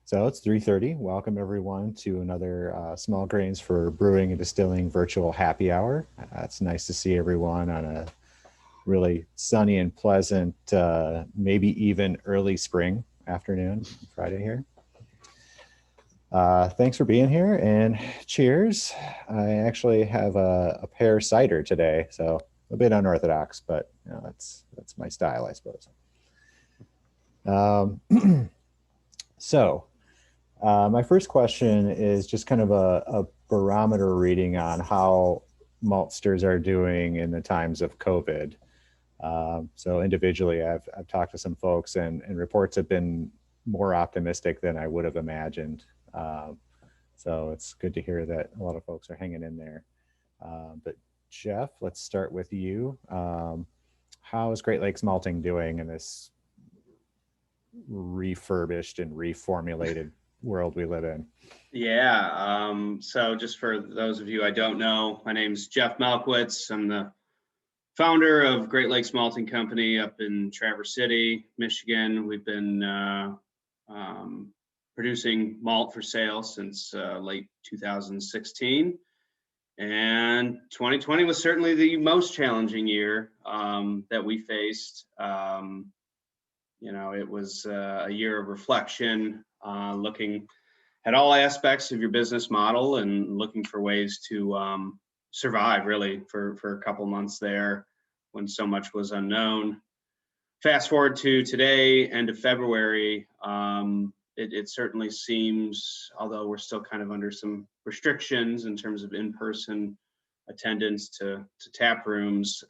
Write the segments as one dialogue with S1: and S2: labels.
S1: So it's 3:30. Welcome everyone to another Small Grains for Brewing and Distilling virtual happy hour. It's nice to see everyone on a really sunny and pleasant, maybe even early spring afternoon, Friday here. Thanks for being here and cheers. I actually have a pear cider today, so a bit unorthodox, but that's my style, I suppose. So my first question is just kind of a barometer reading on how maltsters are doing in the times of COVID. So individually, I've talked to some folks, and reports have been more optimistic than I would have imagined. So it's good to hear that a lot of folks are hanging in there. But Jeff, let's start with you. How is Great Lakes Malting doing in this refurbished and reformulated world we live in?
S2: Yeah, so just for those of you I don't know, my name's Jeff Malkowitz. I'm the founder of Great Lakes Malting Company up in Traverse City, Michigan. We've been producing malt for sale since late 2016. And 2020 was certainly the most challenging year that we faced. It was a year of reflection, looking at all aspects of your business model and looking for ways to survive really for a couple months there when so much was unknown. Fast forward to today, end of February, it certainly seems, although we're still kind of under some restrictions in terms of in-person attendance to tap rooms,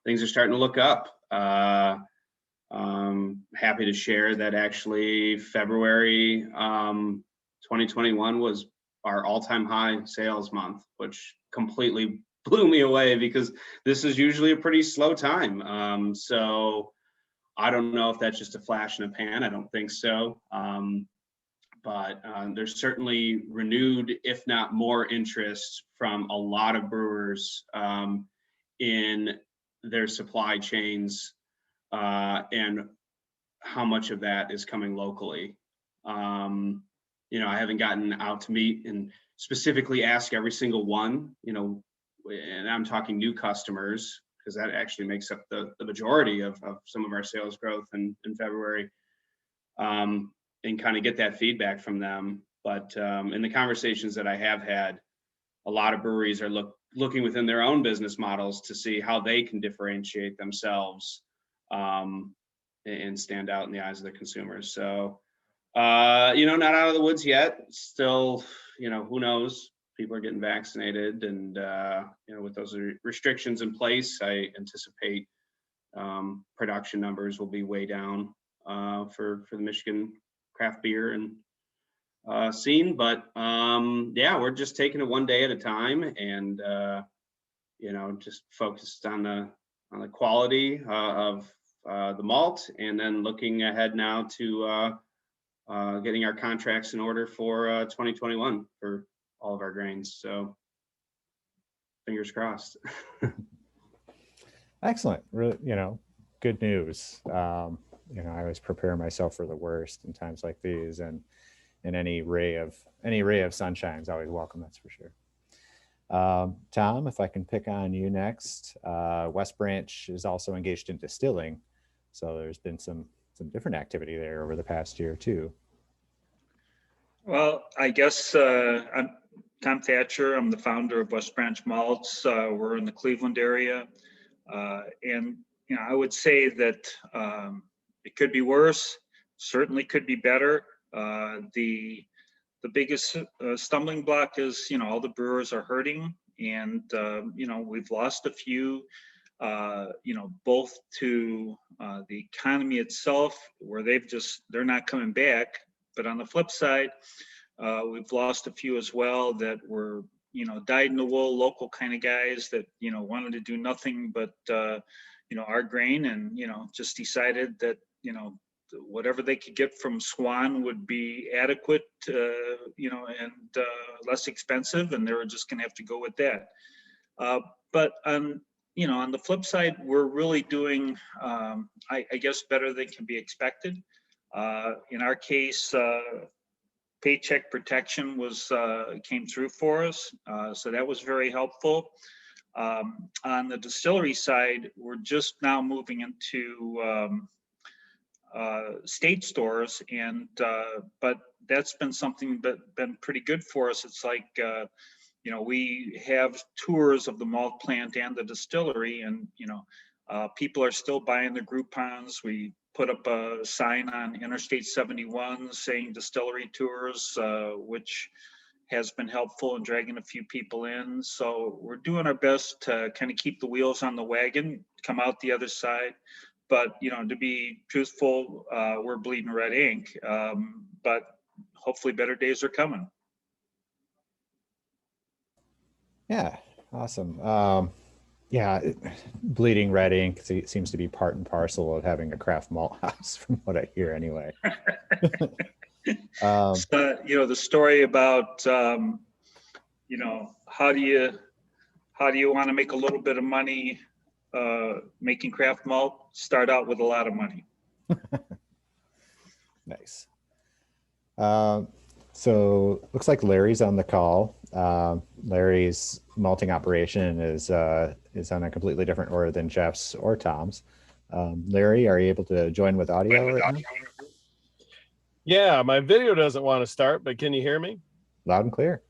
S2: things are starting to look up. Happy to share that actually February 2021 was our all-time high sales month, which completely blew me away because this is usually a pretty slow time. So I don't know if that's just a flash in a pan. I don't think so. But there's certainly renewed, if not more, interest from a lot of brewers in their supply chains and how much of that is coming locally. I haven't gotten out to meet and specifically ask every single one, and I'm talking new customers, because that actually makes up the majority of some of our sales growth in February, and kind of get that feedback from them. But in the conversations that I have had, a lot of breweries are looking within their own business models to see how they can differentiate themselves and stand out in the eyes of the consumers. So, not out of the woods yet. Still, who knows? People are getting vaccinated, and with those restrictions in place, I anticipate production numbers will be way down for the Michigan craft beer and scene. But we're just taking it one day at a time, and just focused on the quality of the malt, and then looking ahead now to getting our contracts in order for 2021 for all of our grains. So fingers crossed.
S1: Excellent. Really, good news. I always prepare myself for the worst in times like these, and any ray of sunshine is always welcome. That's for sure. Tom, if I can pick on you next. West Branch is also engaged in distilling, so there's been some different activity there over the past year too.
S3: Well, I guess I'm Tom Thatcher. I'm the founder of West Branch Malts. We're in the Cleveland area, and I would say that it could be worse. Certainly could be better. The biggest stumbling block is all the brewers are hurting, and we've lost a few. Both to the economy itself, where they're not coming back. But on the flip side, we've lost a few as well that were, dyed in the wool local kind of guys that, wanted to do nothing but, our grain, and, just decided that, whatever they could get from Swan would be adequate, and less expensive, and they were just going to have to go with that. But on the flip side, we're really doing, I guess, better than can be expected. In our case, paycheck protection was came through for us. So that was very helpful. On the distillery side, we're just now moving into state stores, and but that's been something that been pretty good for us. It's like we have tours of the malt plant and the distillery, and people are still buying the Groupons. We put up a sign on Interstate 71 saying distillery tours, which has been helpful in dragging a few people in. So we're doing our best to kind of keep the wheels on the wagon, come out the other side. But, to be truthful, we're bleeding red ink, but hopefully better days are coming.
S1: Yeah, awesome. Yeah, bleeding red ink seems to be part and parcel of having a craft malt house, from what I hear anyway.
S3: So, the story about, how do you want to make a little bit of money making craft malt? Start out with a lot of money.
S1: Nice. So looks like Larry's on the call. Larry's malting operation is on a completely different order than Jeff's or Tom's. Larry, are you able to join with audio right now?
S4: Yeah, my video doesn't want to start, but can you hear me?
S1: Loud and clear.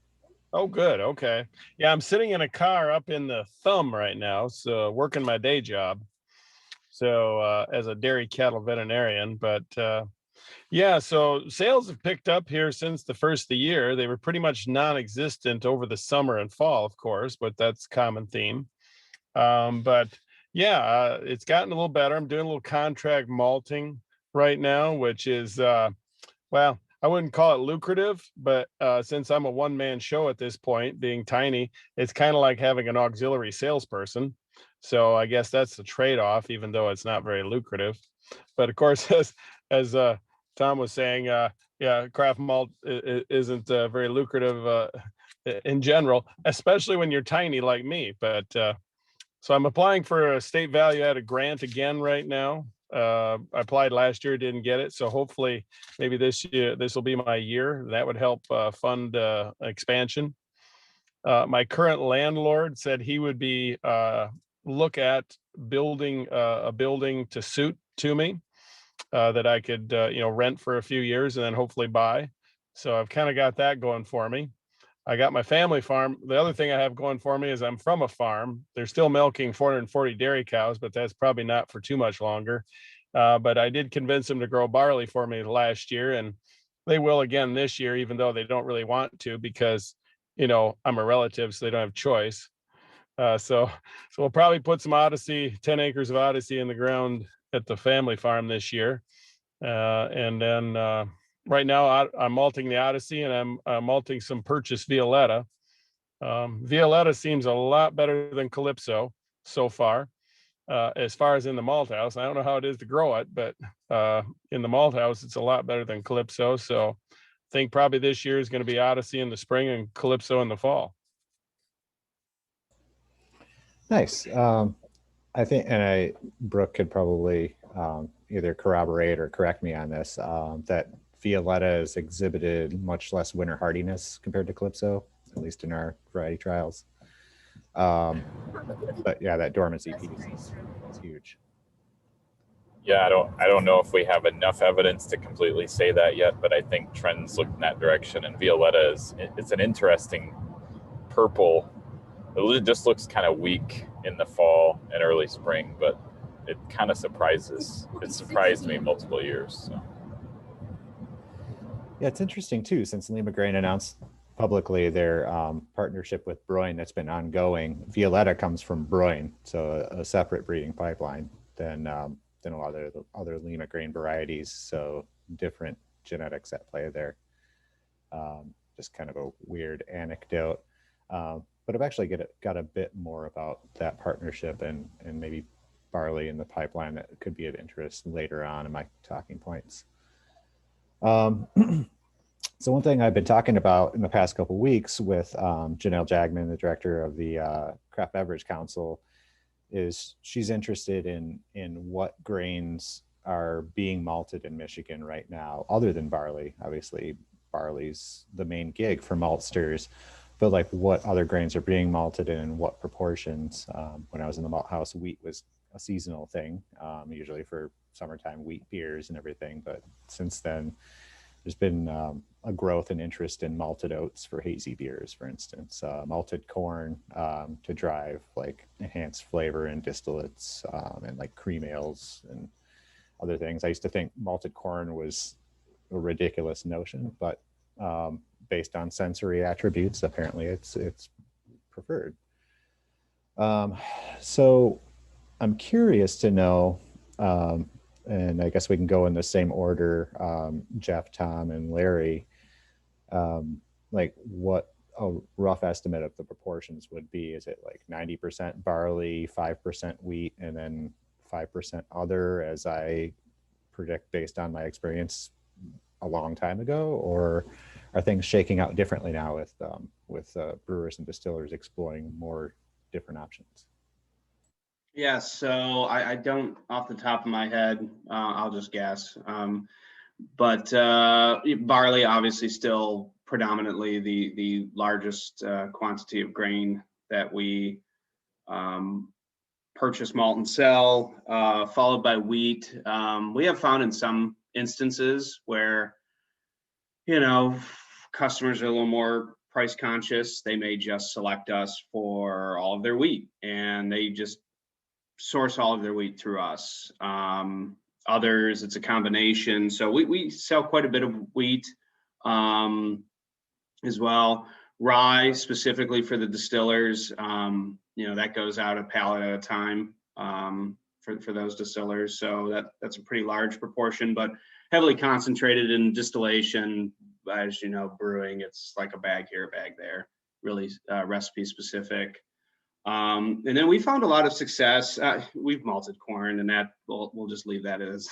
S4: Oh, good. Okay. Yeah, I'm sitting in a car up in the Thumb right now, so working my day job. So as a dairy cattle veterinarian, but yeah, so sales have picked up here since the first of the year. They were pretty much non-existent over the summer and fall, of course, but that's common theme. But yeah, it's gotten a little better. I'm doing a little contract malting right now, which is, well, I wouldn't call it lucrative, but since I'm a one-man show at this point, being tiny, it's kind of like having an auxiliary salesperson. So I guess that's the trade-off, even though it's not very lucrative. But of course, as Tom was saying, yeah, craft malt isn't very lucrative in general, especially when you're tiny like me. But so I'm applying for a state value-added grant again right now. I applied last year, didn't get it. So hopefully maybe this year, this will be my year. That would help fund expansion. My current landlord said he would be look at building a building to suit to me that I could rent for a few years and then hopefully buy. So I've kind of got that going for me. I got my family farm. The other thing I have going for me is I'm from a farm. They're still milking 440 dairy cows, but that's probably not for too much longer. But I did convince them to grow barley for me last year, and they will again this year, even though they don't really want to, because I'm a relative, so they don't have choice. So we'll probably put some Odyssey, 10 acres of Odyssey in the ground at the family farm this year. And then right now I'm malting the Odyssey, and I'm malting some purchased Violetta. Violetta seems a lot better than Calypso so far. As far as in the malt house, I don't know how it is to grow it, but in the malt house, it's a lot better than Calypso. So I think probably this year is going to be Odyssey in the spring and Calypso in the fall.
S1: Nice. I think, and Brooke could probably either corroborate or correct me on this, that Violetta has exhibited much less winter hardiness compared to Calypso, at least in our variety trials. But yeah, that dormancy piece is huge.
S5: Yeah, I don't know if we have enough evidence to completely say that yet, but I think trends look in that direction. And Violetta it's an interesting purple. It just looks kind of weak in the fall and early spring, but it kind of surprises. It surprised me multiple years. So.
S1: Yeah, it's interesting too, since Lima Grain announced publicly their partnership with Brewing that's been ongoing. Violetta comes from Brewing, so a separate breeding pipeline than a lot of the other Lima Grain varieties. So different genetics at play there. Just kind of a weird anecdote. But I've actually got a bit more about that partnership and maybe barley in the pipeline that could be of interest later on in my talking points. So one thing I've been talking about in the past couple of weeks with Janelle Jagman, the director of the Craft Beverage Council, is she's interested in what grains are being malted in Michigan right now, other than barley. Obviously, barley's the main gig for maltsters, but like what other grains are being malted in what proportions. When I was in the malt house, wheat was a seasonal thing, usually for summertime wheat beers and everything. But since then, there's been a growth and interest in malted oats for hazy beers, for instance, malted corn to drive like enhanced flavor in distillates and like cream ales and other things. I used to think malted corn was a ridiculous notion, but based on sensory attributes, apparently it's preferred. So I'm curious to know, and I guess we can go in the same order, Jeff, Tom, and Larry, like what a rough estimate of the proportions would be. Is it like 90% barley, 5% wheat, and then 5% other, as I predict based on my experience a long time ago? Or are things shaking out differently now with brewers and distillers exploring more different options?
S2: Yeah, so I don't off the top of my head, I'll just guess. But barley obviously still predominantly the largest quantity of grain that we purchase, malt, and sell, followed by wheat. We have found in some instances where, customers are a little more price conscious. They may just select us for all of their wheat, and they just source all of their wheat through us. Others, it's a combination. So we sell quite a bit of wheat as well. Rye, specifically for the distillers, that goes out a pallet at a time for those distillers. So that's a pretty large proportion, but heavily concentrated in distillation. As you know, brewing, it's like a bag here, a bag there, really recipe specific. And then we found a lot of success. We've malted corn, and that we'll just leave that as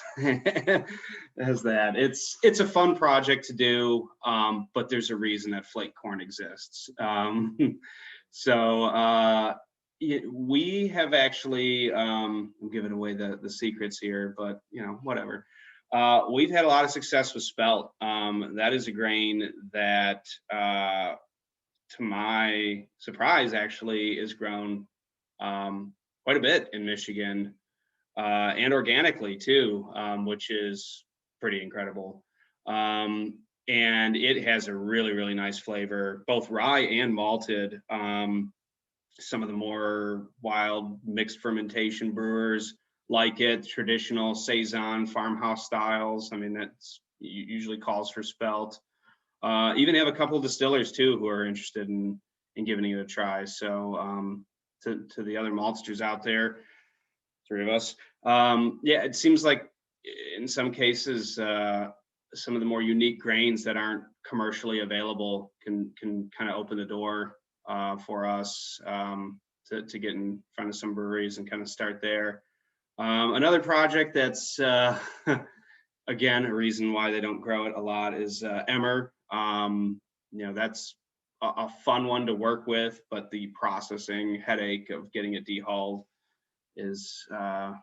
S2: as that. It's a fun project to do, but there's a reason that flake corn exists. So we have actually, I'm giving away the secrets here, but whatever. We've had a lot of success with spelt. That is a grain that, to my surprise, actually is grown quite a bit in Michigan, and organically too, which is pretty incredible. And it has a really, really nice flavor, both rye and malted. Some of the more wild mixed fermentation brewers like it, traditional Saison farmhouse styles. I mean, that's usually calls for spelt. Even have a couple of distillers too who are interested in giving it a try. So to the other maltsters out there, three of us, it seems like in some cases some of the more unique grains that aren't commercially available can kind of open the door for us to get in front of some breweries and kind of start there. Another project that's again, a reason why they don't grow it a lot is Emmer. That's a fun one to work with, but the processing headache of getting it dehulled is a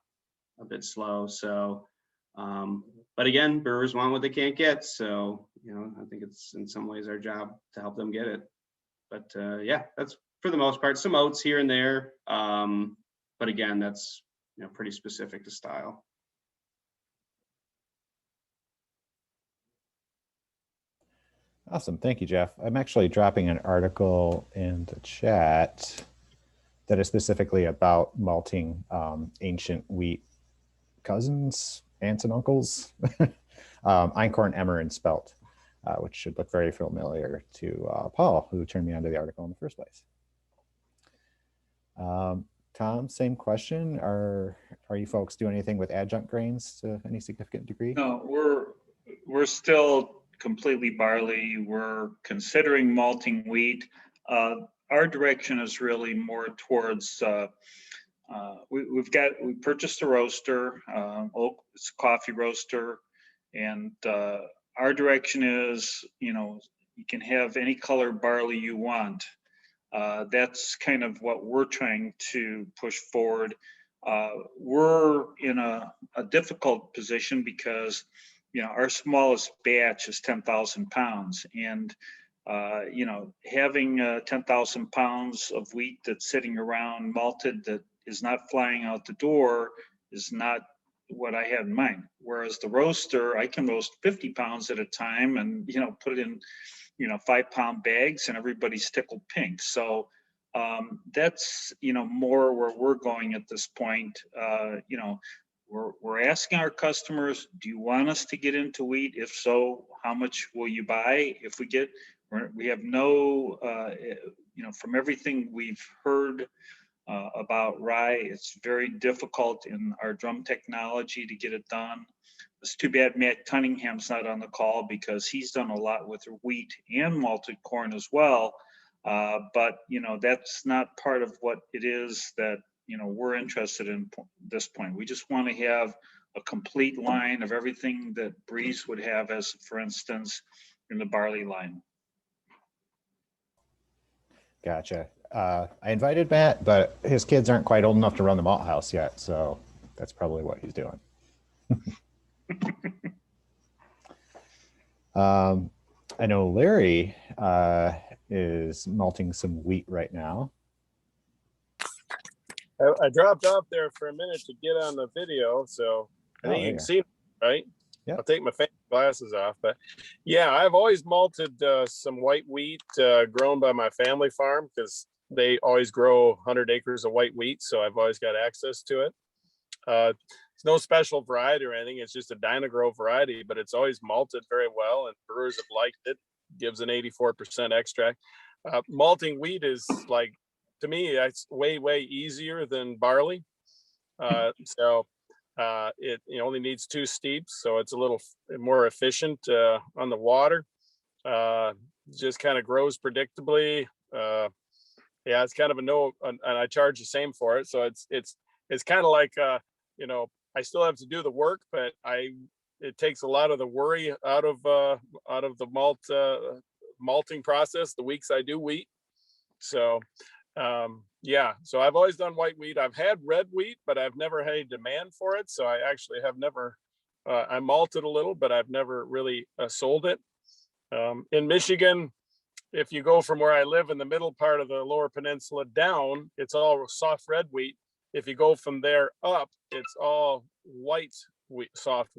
S2: bit slow. So, but again, brewers want what they can't get. So, I think it's in some ways our job to help them get it. But that's for the most part, some oats here and there. But again, that's pretty specific to style.
S1: Awesome. Thank you, Jeff. I'm actually dropping an article in the chat that is specifically about malting ancient wheat cousins, aunts and uncles, einkorn, emmer, and spelt, which should look very familiar to Paul, who turned me onto the article in the first place. Tom, same question. Are you folks doing anything with adjunct grains to any significant degree?
S3: No, we're still completely barley. We're considering malting wheat. Our direction is really more towards we purchased a roaster, it's a coffee roaster, and our direction is you can have any color barley you want. That's kind of what we're trying to push forward. We're in a difficult position because our smallest batch is 10,000 pounds, and having 10,000 pounds of wheat that's sitting around malted that is not flying out the door is not what I had in mind. Whereas the roaster, I can roast 50 pounds at a time and, put it in, 5-pound bags, and everybody's tickled pink. So that's, more where we're going at this point. We're asking our customers, do you want us to get into wheat? If so, how much will you buy? If we have no, from everything we've heard about rye, it's very difficult in our drum technology to get it done. It's too bad Matt Cunningham's not on the call, because he's done a lot with wheat and malted corn as well. But that's not part of what it is that we're interested in at this point. We just want to have a complete line of everything that Breeze would have, as for instance, in the barley line.
S1: Gotcha. I invited Matt, but his kids aren't quite old enough to run the malt house yet, so that's probably what he's doing. I know Larry is malting some wheat right now.
S4: I dropped off there for a minute to get on the video, so I think you can see it, right?
S1: Yeah.
S4: I'll take my glasses off, but yeah, I've always malted some white wheat grown by my family farm, because they always grow 100 acres of white wheat, so I've always got access to it. It's no special variety or anything. It's just a Dynagrow variety, but it's always malted very well, and brewers have liked it. Gives an 84% extract. Malting wheat is, like, to me, it's way easier than barley. So it only needs 2 steeps, so it's a little more efficient on the water. Just kind of grows predictably. Yeah, it's kind of and I charge the same for it. So it's kind of like I still have to do the work, but it takes a lot of the worry out of the malting process the weeks I do wheat. So yeah, so I've always done white wheat. I've had red wheat, but I've never had a demand for it. So I actually have never, I malted a little, but I've never really sold it. In Michigan, if you go from where I live in the middle part of the Lower Peninsula down, it's all soft red wheat. If you go from there up, it's all white wheat, soft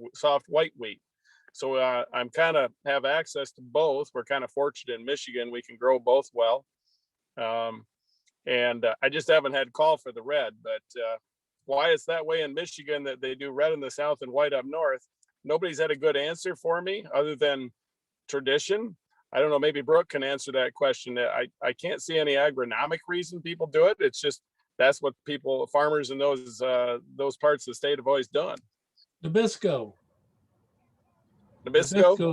S4: white wheat. So I'm kind of have access to both. We're kind of fortunate in Michigan. We can grow both well. And I just haven't had call for the red, but why it's that way in Michigan that they do red in the south and white up north, nobody's had a good answer for me other than tradition. I don't know, maybe Brooke can answer that question. I can't see any agronomic reason people do it. It's just, that's what farmers in those parts of the state have always done.
S6: Nabisco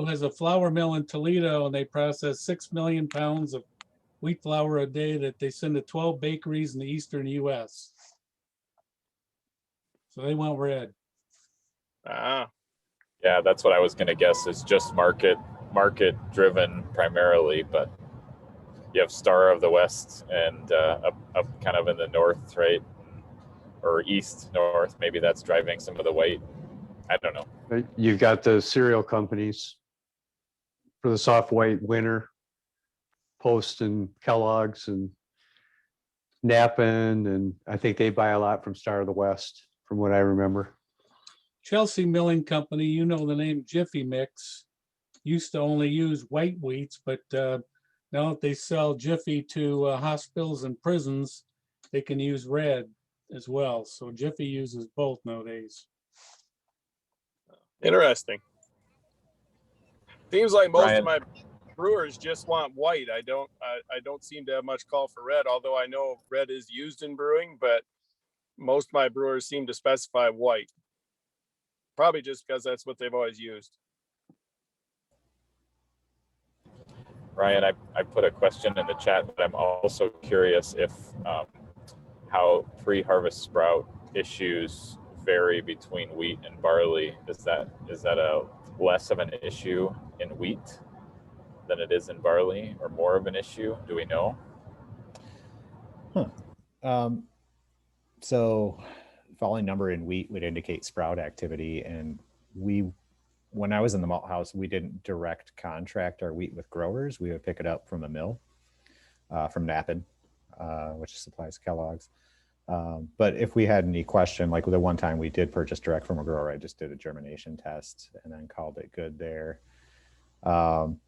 S6: has a flour mill in Toledo, and they process 6 million pounds of wheat flour a day that they send to 12 bakeries in the eastern U.S. So they want red.
S5: Yeah, that's what I was going to guess. It's just market driven primarily, but you have Star of the West and up kind of in the north, right? Or east north, maybe that's driving some of the white. I don't know.
S7: You've got the cereal companies for the soft white winter, Post and Kellogg's and Knappen, and I think they buy a lot from Star of the West, from what I remember.
S6: Chelsea Milling Company, you know the name Jiffy Mix, used to only use white wheats, but now that they sell Jiffy to hospitals and prisons, they can use red as well. So Jiffy uses both nowadays.
S4: Interesting. Seems like most
S5: Brian.
S4: of my brewers just want white. I don't seem to have much call for red, although I know red is used in brewing, but most of my brewers seem to specify white. Probably just because that's what they've always used.
S5: Ryan, I put a question in the chat, but I'm also curious if how pre-harvest sprout issues vary between wheat and barley. Is that a less of an issue in wheat than it is in barley, or more of an issue? Do we know?
S1: So falling number in wheat would indicate sprout activity, and we when I was in the malt house, we didn't direct contract our wheat with growers. We would pick it up from a mill, from Napid, which supplies Kellogg's. But if we had any question, like the one time we did purchase direct from a grower, I just did a germination test and then called it good there. Tom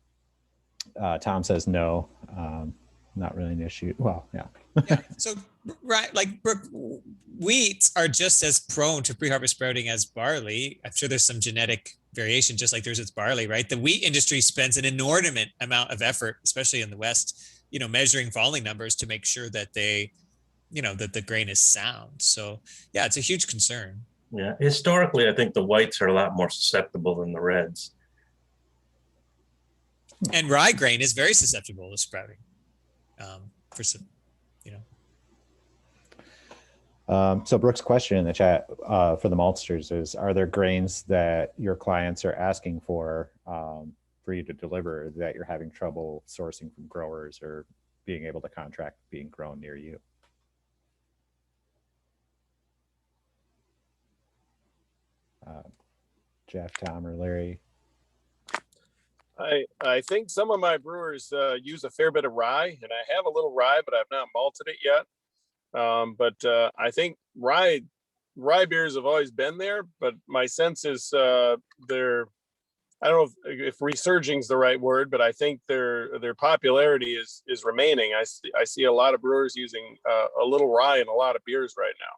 S1: says no, not really an issue. Well, yeah.
S8: Yeah. So, right, like Brooke, wheats are just as prone to pre-harvest sprouting as barley. I'm sure there's some genetic variation, just like there's with barley, right? The wheat industry spends an inordinate amount of effort, especially in the West, measuring falling numbers to make sure that that the grain is sound. So yeah, it's a huge concern.
S9: Yeah, historically, I think the whites are a lot more susceptible than the reds.
S8: And rye grain is very susceptible to sprouting. For some,
S1: So Brooke's question in the chat for the maltsters is, are there grains that your clients are asking for you to deliver that you're having trouble sourcing from growers or being able to contract being grown near you? Jeff, Tom, or Larry?
S4: I think some of my brewers use a fair bit of rye, and I have a little rye, but I've not malted it yet. But I think rye beers have always been there, but my sense is they're, I don't know if resurging is the right word, but I think their popularity is remaining. I see a lot of brewers using a little rye in a lot of beers right now.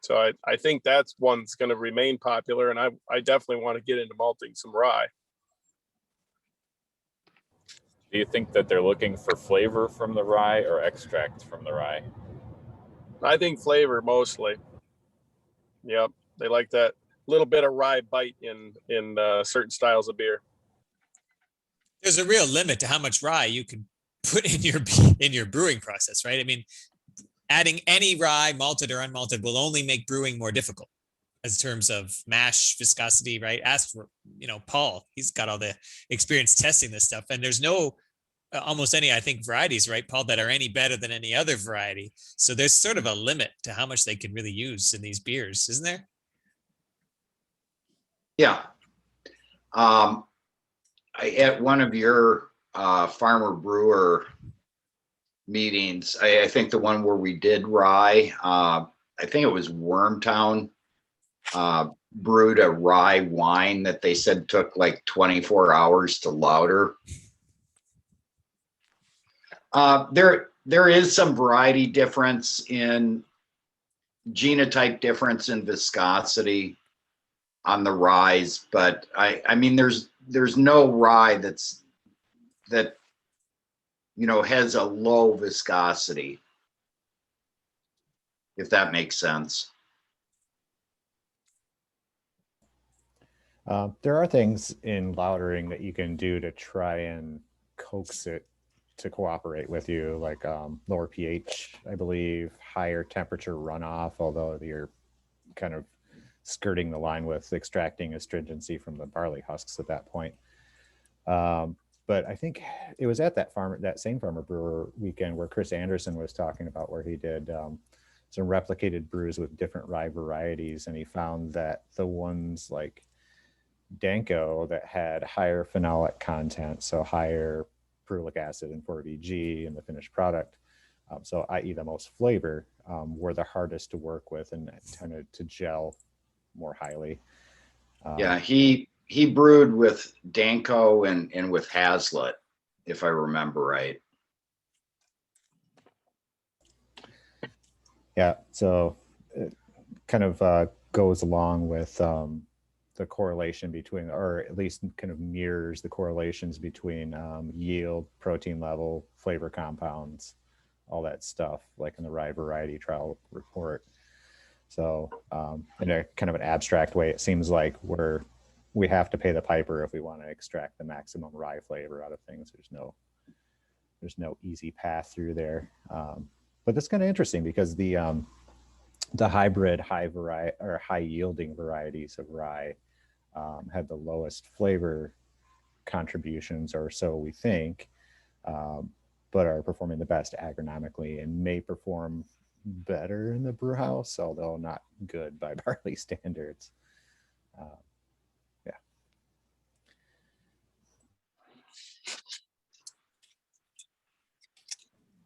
S4: So I think that's one that's going to remain popular, and I definitely want to get into malting some rye.
S5: Do you think that they're looking for flavor from the rye or extract from the rye?
S4: I think flavor mostly. Yep, they like that little bit of rye bite in certain styles of beer.
S8: There's a real limit to how much rye you can put in your brewing process, right? I mean, adding any rye, malted or unmalted, will only make brewing more difficult as terms of mash viscosity, right? Ask for, Paul, he's got all the experience testing this stuff, and there's no almost any, I think, varieties, right, Paul, that are any better than any other variety. So there's sort of a limit to how much they can really use in these beers, isn't there?
S10: Yeah. At one of your farmer brewer meetings, I think the one where we did rye, I think it was Wormtown, brewed a rye wine that they said took like 24 hours to lauter. There is some variety difference in genotype difference in viscosity on the ryes, but I mean there's no rye that has a low viscosity, if that makes sense.
S1: There are things in lautering that you can do to try and coax it to cooperate with you, like lower pH, I believe, higher temperature runoff, although you're kind of skirting the line with extracting astringency from the barley husks at that point. But I think it was at that same farmer brewer weekend where Chris Anderson was talking about where he did some replicated brews with different rye varieties, and he found that the ones like Danko that had higher phenolic content, so higher ferulic acid and 4-VG in the finished product, so i.e. the most flavor, were the hardest to work with and tended to gel more highly.
S10: Yeah, he brewed with Danko and with Hazlitt, if I remember right.
S1: Yeah, so it kind of goes along with the correlation between, or at least kind of mirrors the correlations between yield, protein level, flavor compounds, all that stuff, like in the rye variety trial report. So in a kind of an abstract way, it seems like we have to pay the piper if we want to extract the maximum rye flavor out of things. There's no easy path through there. But that's kind of interesting because the hybrid high yielding varieties of rye had the lowest flavor contributions, or so we think, but are performing the best agronomically and may perform better in the brew house, although not good by barley standards. Yeah.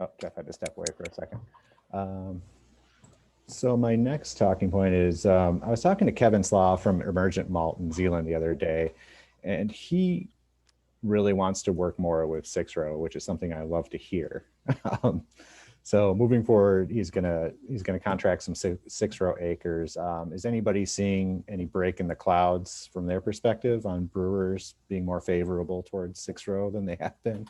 S1: Oh, Jeff had to step away for a second. So my next talking point is I was talking to Kevin Slaw from Emergent Malt in Zealand the other day, and he really wants to work more with 6-row, which is something I love to hear. So moving forward, he's gonna contract some 6-row acres. Is anybody seeing any break in the clouds from their perspective on brewers being more favorable towards 6-row than they have been?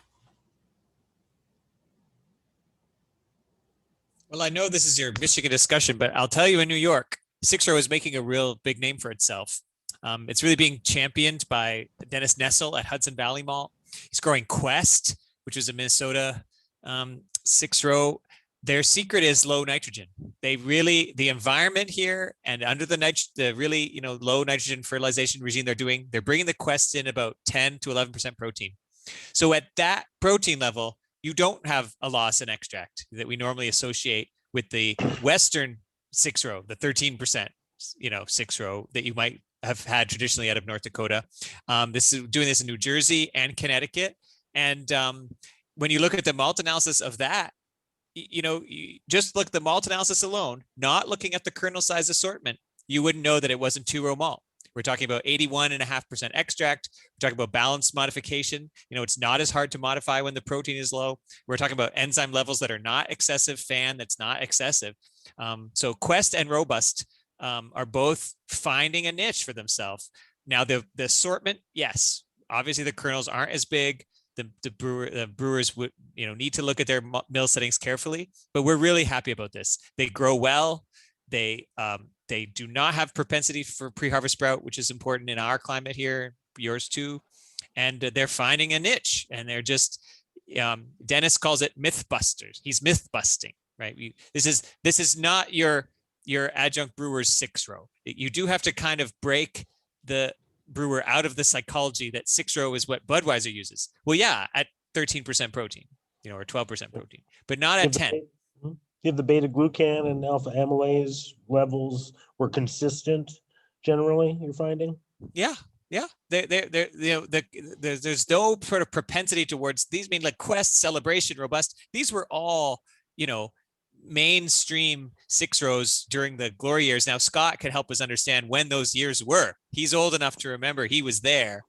S8: Well, I know this is your Michigan discussion, but I'll tell you in New York, 6-row is making a real big name for itself. It's really being championed by Dennis Nessel at Hudson Valley Malt. He's growing Quest, which is a Minnesota 6-row. Their secret is low nitrogen. The environment here and under the really, low nitrogen fertilization regime they're bringing the Quest in about 10 to 11% protein. So at that protein level, you don't have a loss in extract that we normally associate with the Western 6-row, the 13%, 6-row that you might have had traditionally out of North Dakota. This is doing this in New Jersey and Connecticut. And when you look at the malt analysis of that, you just look at the malt analysis alone, not looking at the kernel size assortment, you wouldn't know that it wasn't 2-row malt. We're talking about 81.5% extract. We're talking about balanced modification. It's not as hard to modify when the protein is low. We're talking about enzyme levels that are not excessive, fan that's not excessive. So Quest and Robust are both finding a niche for themselves. Now the assortment, yes, obviously the kernels aren't as big. The brewers would need to look at their mill settings carefully, but we're really happy about this. They grow well. They do not have propensity for pre-harvest sprout, which is important in our climate here, yours too. And they're finding a niche, and they're just, Dennis calls it myth busters. He's myth busting, right? This is not your adjunct brewer's 6-row. You do have to kind of break the brewer out of the psychology that 6-row is what Budweiser uses. Well, yeah, at 13% protein, or 12% protein, but not at 10.
S11: If the beta glucan and alpha amylase levels were consistent, generally, you're finding?
S8: Yeah. There's no sort of propensity towards these. I mean, like Quest, Celebration, Robust. These were all, mainstream 6-rows during the glory years. Now, Scott can help us understand when those years were. He's old enough to remember he was there.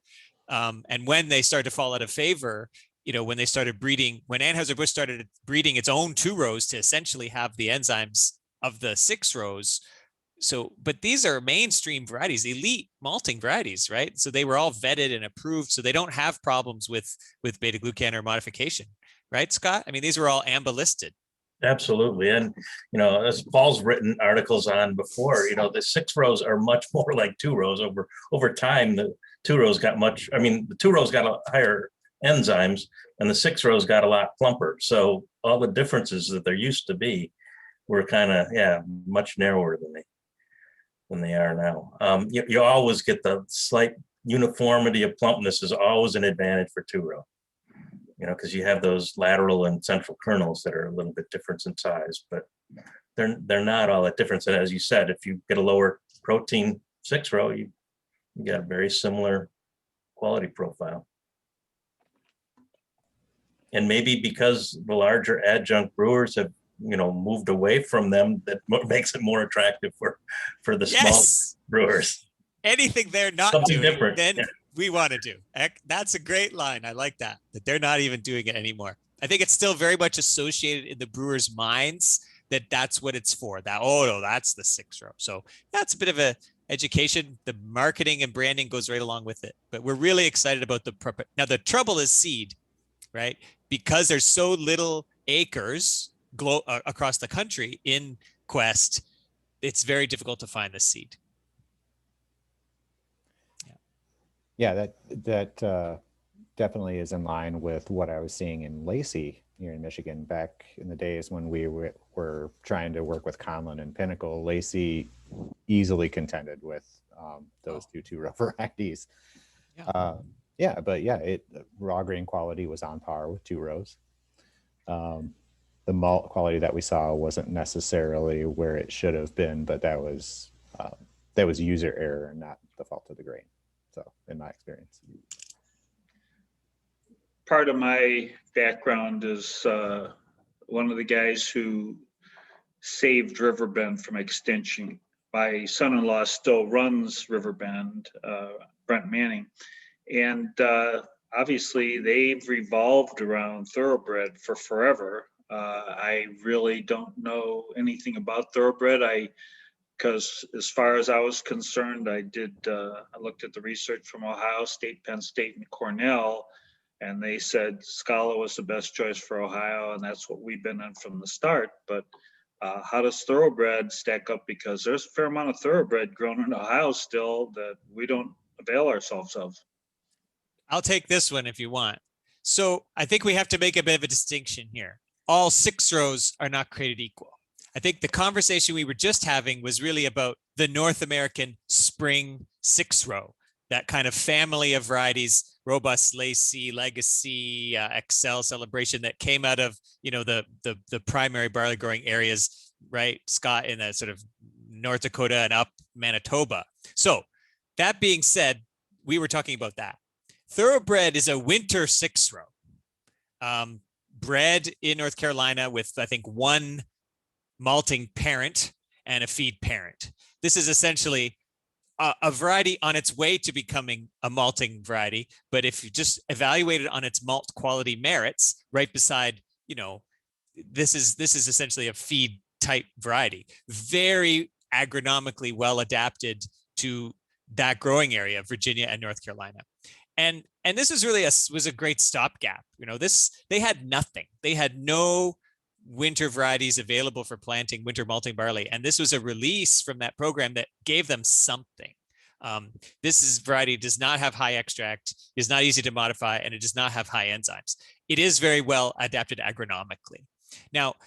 S8: And when they started to fall out of favor, when they started breeding, when Anheuser-Busch started breeding its own 2-rows to essentially have the enzymes of the 6-rows. So, but these are mainstream varieties, elite malting varieties, right? So they were all vetted and approved. So they don't have problems with beta glucan or modification, right, Scott? I mean, these were all AMBA listed.
S9: Absolutely. And, as Paul's written articles on before, the 6-rows are much more like 2-rows over time. The 2-rows got the 2-rows got a higher enzymes, and the 6-rows got a lot plumper. So all the differences that there used to be were kind of much narrower than they are now. You always get the slight uniformity of plumpness is always an advantage for 2-row, because you have those lateral and central kernels that are a little bit different in size, but they're not all that different. And as you said, if you get a lower protein 6-row, you get a very similar quality profile. And maybe because the larger adjunct brewers have, moved away from them, that makes it more attractive for the small brewers.
S8: Anything they're not
S9: Something
S8: doing,
S9: different.
S8: then we want to do. That's a great line. I like that they're not even doing it anymore. I think it's still very much associated in the brewers' minds that that's what it's for. That, no, that's the 6-row. So that's a bit of a education. The marketing and branding goes right along with it. But we're really excited about now the trouble is seed, right? Because there's so little acres across the country in Quest, it's very difficult to find the seed.
S1: Yeah, that definitely is in line with what I was seeing in Lacey here in Michigan back in the days when we were trying to work with Conlin and Pinnacle. Lacey easily contended with those two 2-row varieties. Raw grain quality was on par with 2-rows. The malt quality that we saw wasn't necessarily where it should have been, but that was user error and not the fault of the grain. So, in my experience.
S3: Part of my background is one of the guys who saved Riverbend from extinction. My son-in-law still runs Riverbend, Brent Manning. And obviously they've revolved around thoroughbred for forever. I really don't know anything about thoroughbred. Because as far as I was concerned, I looked at the research from Ohio State, Penn State, and Cornell, and they said Scala was the best choice for Ohio, and that's what we've been on from the start. But how does thoroughbred stack up? Because there's a fair amount of thoroughbred grown in Ohio still that we don't avail ourselves of.
S8: I'll take this one if you want. So I think we have to make a bit of a distinction here. All 6 rows are not created equal. I think the conversation we were just having was really about the North American spring 6 row, that kind of family of varieties, Robust, Lacey, Legacy, Excel, Celebration, that came out of, the primary barley growing areas, right, Scott, in the sort of North Dakota and up Manitoba. So that being said, we were talking about that. Thoroughbred is a winter 6 row, bred in North Carolina with, I think, 1 malting parent and a feed parent. This is essentially a variety on its way to becoming a malting variety. But if you just evaluate it on its malt quality merits, right beside, this is essentially a feed type variety, very agronomically well adapted to that growing area of Virginia and North Carolina. And this was really was a great stopgap. They had nothing. They had no winter varieties available for planting winter malting barley. And this was a release from that program that gave them something. This variety does not have high extract, is not easy to modify, and it does not have high enzymes. It is very well adapted agronomically. Now,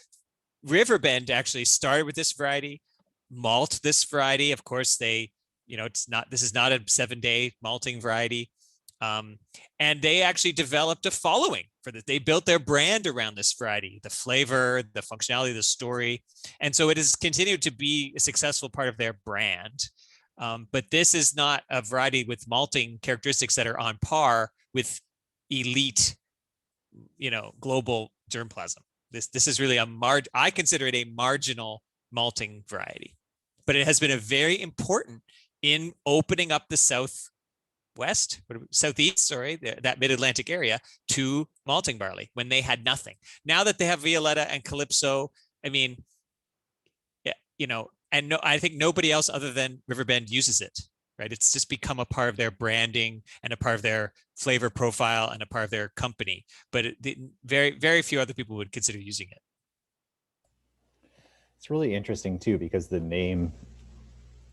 S8: Riverbend actually started with this variety, malt this variety. Of course, this is not a 7-day malting variety. And they actually developed a following for this. They built their brand around this variety, the flavor, the functionality, the story. And so it has continued to be a successful part of their brand. But this is not a variety with malting characteristics that are on par with elite, global germplasm. This is really I consider it a marginal malting variety, but it has been a very important in opening up the southeast, that mid-Atlantic area to malting barley when they had nothing. Now that they have Violetta and Calypso, I think nobody else other than Riverbend uses it, right? It's just become a part of their branding and a part of their flavor profile and a part of their company. But very, very few other people would consider using it.
S1: It's really interesting too, because the name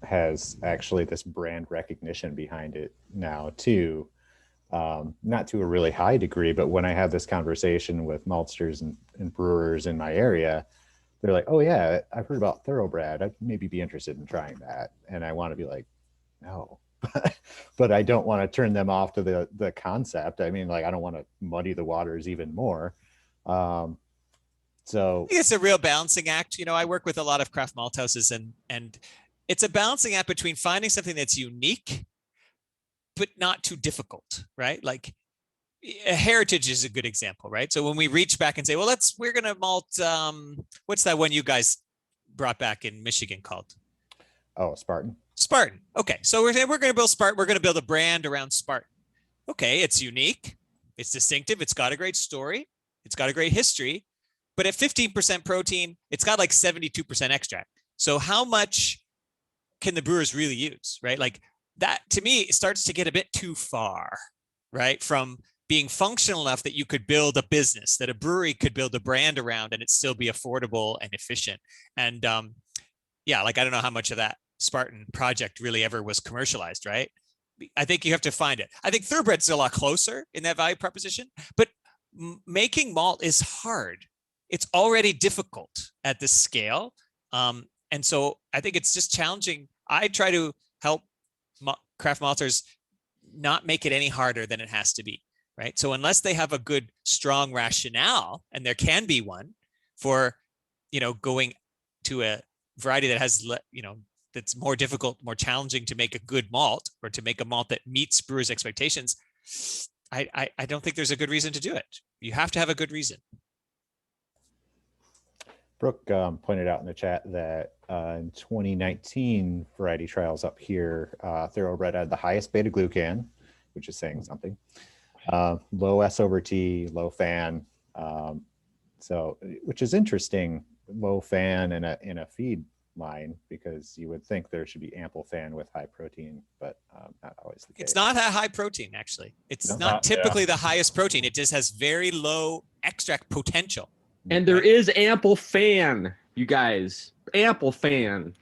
S1: has actually this brand recognition behind it now too. Not to a really high degree, but when I have this conversation with maltsters and brewers in my area, they're like, oh yeah, I've heard about thoroughbred. I'd maybe be interested in trying that. And I want to be like, no, but I don't want to turn them off to the concept. I mean, I don't want to muddy the waters even more. So
S8: I think it's a real balancing act. I work with a lot of craft malt houses, and it's a balancing act between finding something that's unique, but not too difficult, right? Like heritage is a good example, right? So when we reach back and say, well, we're going to malt, what's that one you guys brought back in Michigan called?
S1: Oh, Spartan.
S8: Spartan. Okay. So we're going to build Spartan. We're going to build a brand around Spartan. Okay. It's unique. It's distinctive. It's got a great story. It's got a great history, but at 15% protein, it's got like 72% extract. So how much can the brewers really use, right? Like that, to me, it starts to get a bit too far, right? From being functional enough that you could build a business, that a brewery could build a brand around and it still be affordable and efficient. And I don't know how much of that Spartan project really ever was commercialized, right? I think you have to find it. I think thoroughbred's a lot closer in that value proposition, but making malt is hard. It's already difficult at this scale. And so I think it's just challenging. I try to help craft malters not make it any harder than it has to be, right? So unless they have a good, strong rationale, and there can be one for, going to a variety that has, that's more difficult, more challenging to make a good malt, or to make a malt that meets brewers' expectations, I don't think there's a good reason to do it. You have to have a good reason.
S1: Brooke pointed out in the chat that in 2019 variety trials up here, Thoroughbred had the highest beta glucan, which is saying something. Low S over T, low fan. So, which is interesting, low fan in a feed line, because you would think there should be ample fan with high protein, but not always the case.
S8: It's not a high protein, actually. It's
S1: No?
S8: not typically the highest protein. It just has very low extract potential.
S12: And there is ample fan, you guys, ample fan.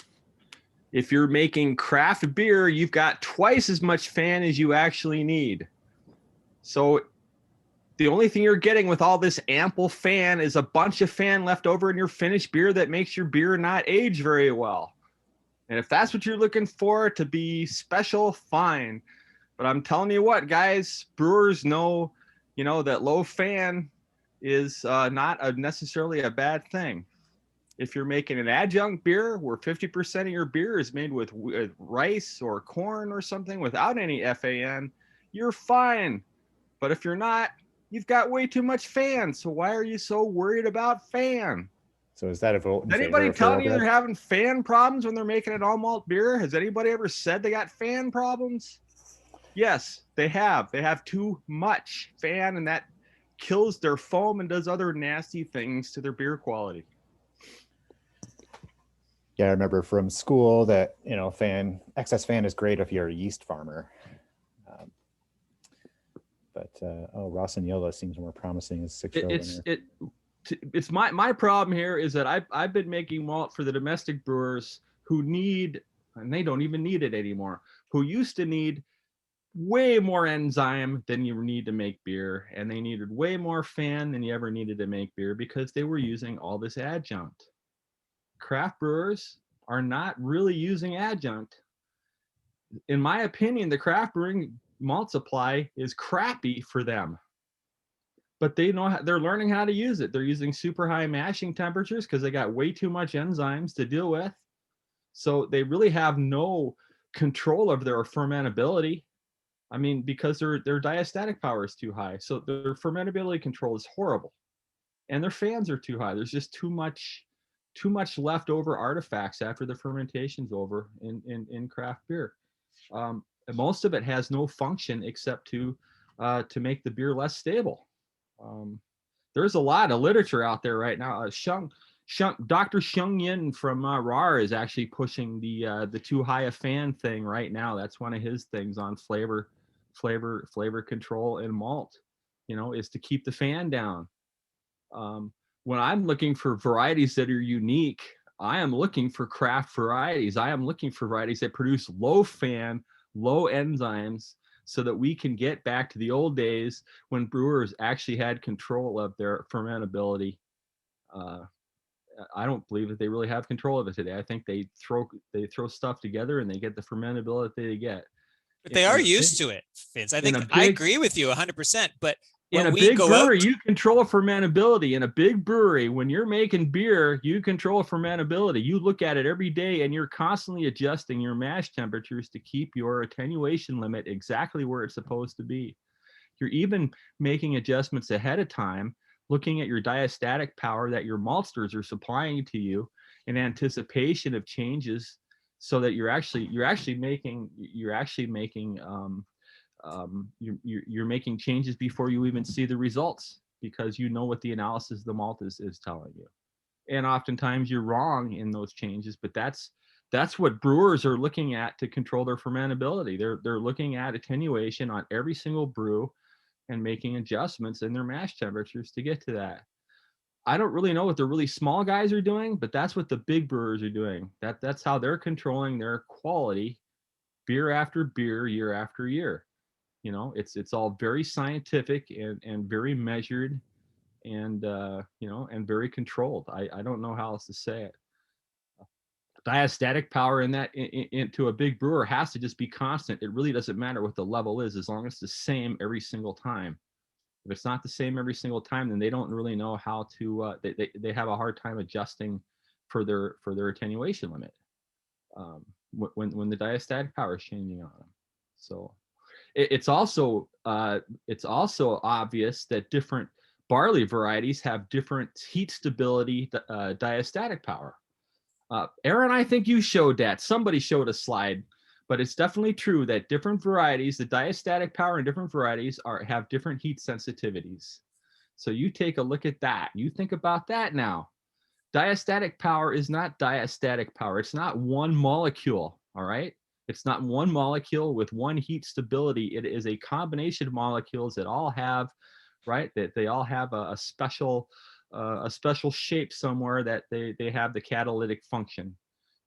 S12: If you're making craft beer, you've got twice as much fan as you actually need. So the only thing you're getting with all this ample fan is a bunch of fan left over in your finished beer that makes your beer not age very well. And if that's what you're looking for to be special, fine. But I'm telling you what, guys, brewers know, that low fan is not necessarily a bad thing. If you're making an adjunct beer where 50% of your beer is made with rice or corn or something without any FAN, you're fine. But if you're not, you've got way too much fan. So why are you so worried about fan?
S1: So is that a vote in
S12: Is anybody
S1: favor of
S12: telling you
S1: Thoroughbred?
S12: they're having fan problems when they're making an all malt beer? Has anybody ever said they got fan problems? Yes, they have. They have too much fan, and that kills their foam and does other nasty things to their beer quality.
S1: Yeah, I remember from school that, excess fan is great if you're a yeast farmer. Ross and Yola seems more promising as 6 row winner.
S12: It's my problem here is that I've been making malt for the domestic brewers who need, and they don't even need it anymore, who used to need way more enzyme than you need to make beer, and they needed way more fan than you ever needed to make beer because they were using all this adjunct. Craft brewers are not really using adjunct. In my opinion, the craft brewing malt supply is crappy for them, but they're learning how to use it. They're using super high mashing temperatures because they got way too much enzymes to deal with. So they really have no control of their fermentability. I mean, because their diastatic power is too high. So their fermentability control is horrible. And their fans are too high. There's just too much leftover artifacts after the fermentation's over in craft beer. And most of it has no function except to make the beer less stable. There's a lot of literature out there right now. Dr. Sheng Yin from RAR is actually pushing the too high a fan thing right now. That's one of his things on flavor control and malt, is to keep the fan down. When I'm looking for varieties that are unique, I am looking for craft varieties. I am looking for varieties that produce low fan, low enzymes, so that we can get back to the old days when brewers actually had control of their fermentability. I don't believe that they really have control of it today. I think they throw stuff together and they get the fermentability that they get.
S8: But they are used to it, Vince. I think I agree with you 100%. But when
S12: in a big brewery, you control fermentability. In a big brewery, when you're making beer, you control fermentability. You look at it every day and you're constantly adjusting your mash temperatures to keep your attenuation limit exactly where it's supposed to be. You're even making adjustments ahead of time, looking at your diastatic power that your maltsters are supplying to you in anticipation of changes, so that you're making changes before you even see the results, because you know what the analysis of the malt is telling you. And oftentimes you're wrong in those changes, but that's what brewers are looking at to control their fermentability. They're looking at attenuation on every single brew and making adjustments in their mash temperatures to get to that. I don't really know what the really small guys are doing, but that's what the big brewers are doing. That's how they're controlling their quality beer after beer, year after year. It's all very scientific and very measured and and very controlled. I don't know how else to say it. Diastatic power into a big brewer has to just be constant. It really doesn't matter what the level is, as long as it's the same every single time. If it's not the same every single time, then they don't really know how to. They have a hard time adjusting for their attenuation limit when the diastatic power is changing on them. So it's also obvious that different barley varieties have different heat stability, diastatic power. Aaron, I think you showed that. Somebody showed a slide, but it's definitely true that different varieties, the diastatic power in different varieties have different heat sensitivities. So you take a look at that. You think about that now. Diastatic power is not diastatic power. It's not one molecule, all right? It's not one molecule with one heat stability. It is a combination of molecules that all have, right? That they all have a special shape somewhere that they have the catalytic function,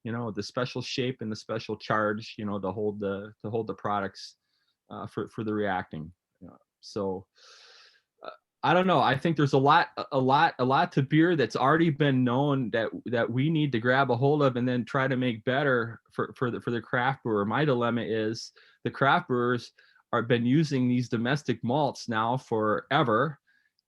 S12: the special shape and the special charge, to hold the products for the reacting. So I don't know. I think there's a lot to beer that's already been known that we need to grab a hold of and then try to make better for the craft brewer. My dilemma is the craft brewers have been using these domestic malts now forever,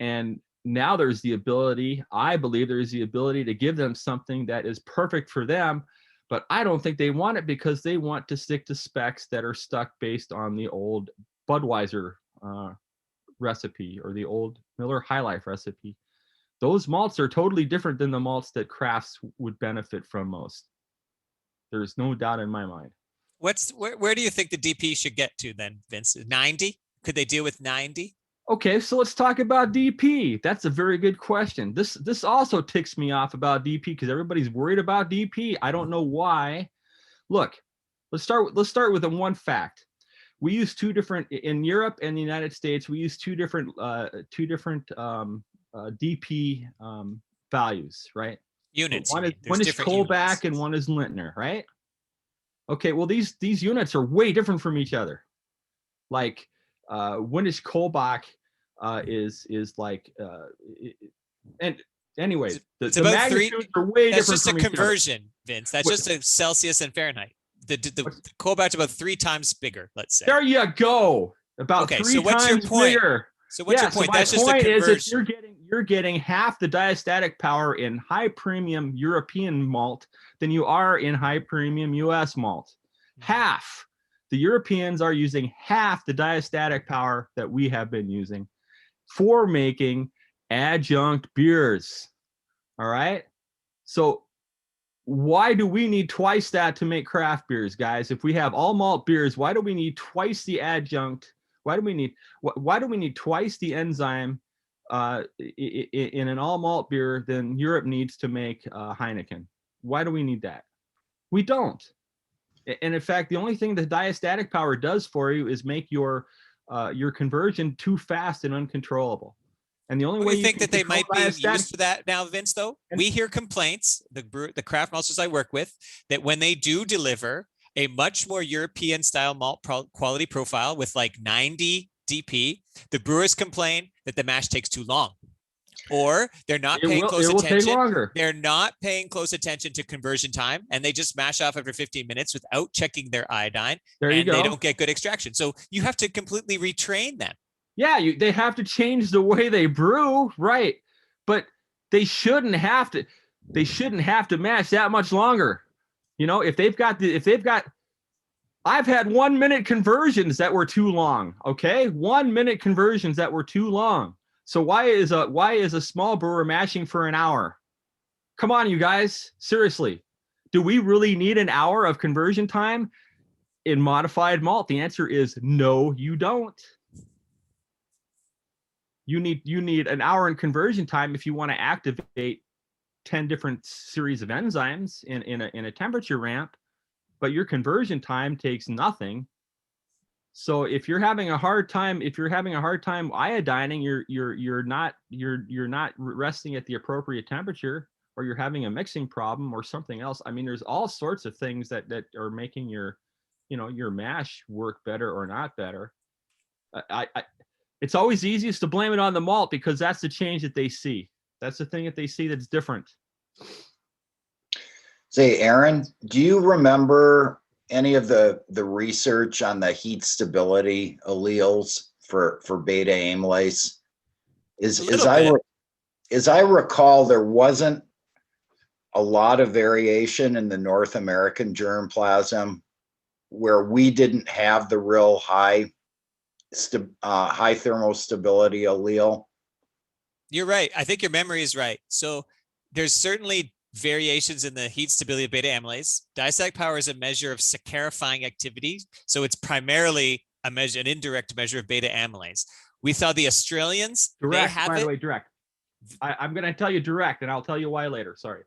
S12: and now there's the ability, I believe there's the ability to give them something that is perfect for them, but I don't think they want it because they want to stick to specs that are stuck based on the old Budweiser recipe or the old Miller High Life recipe. Those malts are totally different than the malts that crafts would benefit from most. There's no doubt in my mind.
S8: Where do you think the DP should get to then, Vince? 90? Could they deal with 90?
S12: Okay, so let's talk about DP. That's a very good question. This also ticks me off about DP because everybody's worried about DP. I don't know why. Look, let's start with the one fact. We use two different in Europe and the United States. We use two different DP values, right?
S8: Units.
S12: One is Kolbach and one is Lintner, right? Okay, well these units are way different from each other. Like Windisch Kolbach is like and anyways, the magnitudes are way different.
S8: That's just
S12: from
S8: a conversion, Vince. That's just a Celsius and Fahrenheit. The Kolbach's about 3 times bigger, let's say.
S12: There you go. About
S8: okay,
S12: 3
S8: so what's
S12: times
S8: your point?
S12: bigger.
S8: So what's your point?
S12: So my
S8: That's just
S12: point
S8: a conversion.
S12: is that you're getting half the diastatic power in high premium European malt than you are in high premium US malt. Half. The Europeans are using half the diastatic power that we have been using for making adjunct beers. All right. So why do we need twice that to make craft beers, guys? If we have all malt beers, why do we need twice the adjunct? Why do we need twice the enzyme in an all malt beer than Europe needs to make Heineken? Why do we need that? We don't. And in fact, the only thing the diastatic power does for you is make your conversion too fast and uncontrollable. And the only way
S8: you think that they might be used for that now, Vince, though? We hear complaints, the craft maltsters I work with, that when they do deliver a much more European style malt quality profile with like 90 DP, the brewers complain that the mash takes too long. Or they're not paying close attention. They're not paying close attention to conversion time, and they just mash off after 15 minutes without checking their iodine. And they don't get good extraction. So you have to completely retrain them.
S12: Yeah, they have to change the way they brew, right? But they shouldn't have to. They shouldn't have to mash that much longer. If they've got, I've had 1 minute conversions that were too long. Okay, 1 minute conversions that were too long. So why is a small brewer mashing for an hour? Come on, you guys, seriously. Do we really need an hour of conversion time in modified malt? The answer is no, you don't. You need an hour in conversion time if you want to activate 10 different series of enzymes in a temperature ramp, but your conversion time takes nothing. So if you're having a hard time iodining, you're not resting at the appropriate temperature, or you're having a mixing problem or something else. I mean, there's all sorts of things that are making your mash work better or not better. It's always easiest to blame it on the malt because that's the change that they see. That's the thing that they see that's different.
S10: Say, Aaron, do you remember any of the research on the heat stability alleles for beta amylase? As I recall, there wasn't a lot of variation in the North American germplasm where we didn't have the real high thermal stability allele.
S8: You're right. I think your memory is right. So there's certainly variations in the heat stability of beta amylase. Diastatic power is a measure of saccharifying activity. So it's primarily an indirect measure of beta amylase. We saw the Australians, they
S12: Direct,
S8: have
S12: by
S8: it.
S12: the way, direct. I'm going to tell you direct, and I'll tell you why later. Sorry.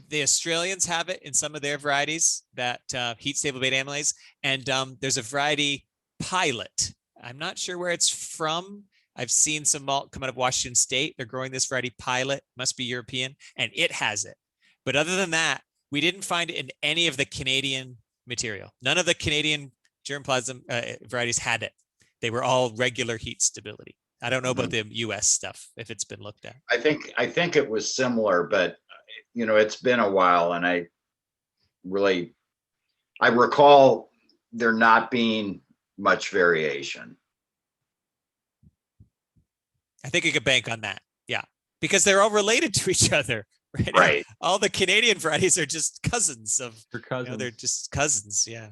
S8: The Australians have it in some of their varieties, that heat stable beta amylase. And there's a variety, Pilot. I'm not sure where it's from. I've seen some malt come out of Washington State. They're growing this variety, Pilot, must be European, and it has it. But other than that, we didn't find it in any of the Canadian material. None of the Canadian germplasm varieties had it. They were all regular heat stability. I don't know about the US stuff, if it's been looked at.
S10: I think it was similar, but it's been a while, and I recall there not being much variation.
S8: I think you could bank on that. Yeah. Because they're all related to each other. Right.
S10: Right.
S8: All the Canadian varieties are just cousins of,
S12: They're cousins.
S8: they're just cousins. Yeah.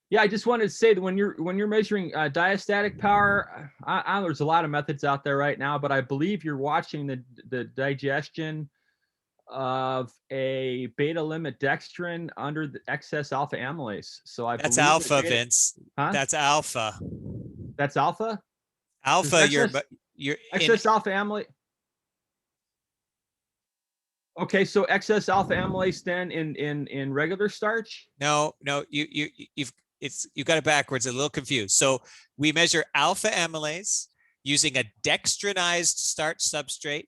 S12: Yeah, I just wanted to say that when you're measuring diastatic power, there's a lot of methods out there right now, but I believe you're watching the digestion of a beta limit dextrin under the excess alpha amylase. So
S8: That's alpha, Vince.
S12: Huh?
S8: That's alpha.
S12: That's alpha.
S8: Alpha. You're
S12: excess alpha amylase. Okay, so excess alpha amylase then in regular starch?
S8: No, you got it backwards. A little confused. So we measure alpha amylase using a dextrinized starch substrate,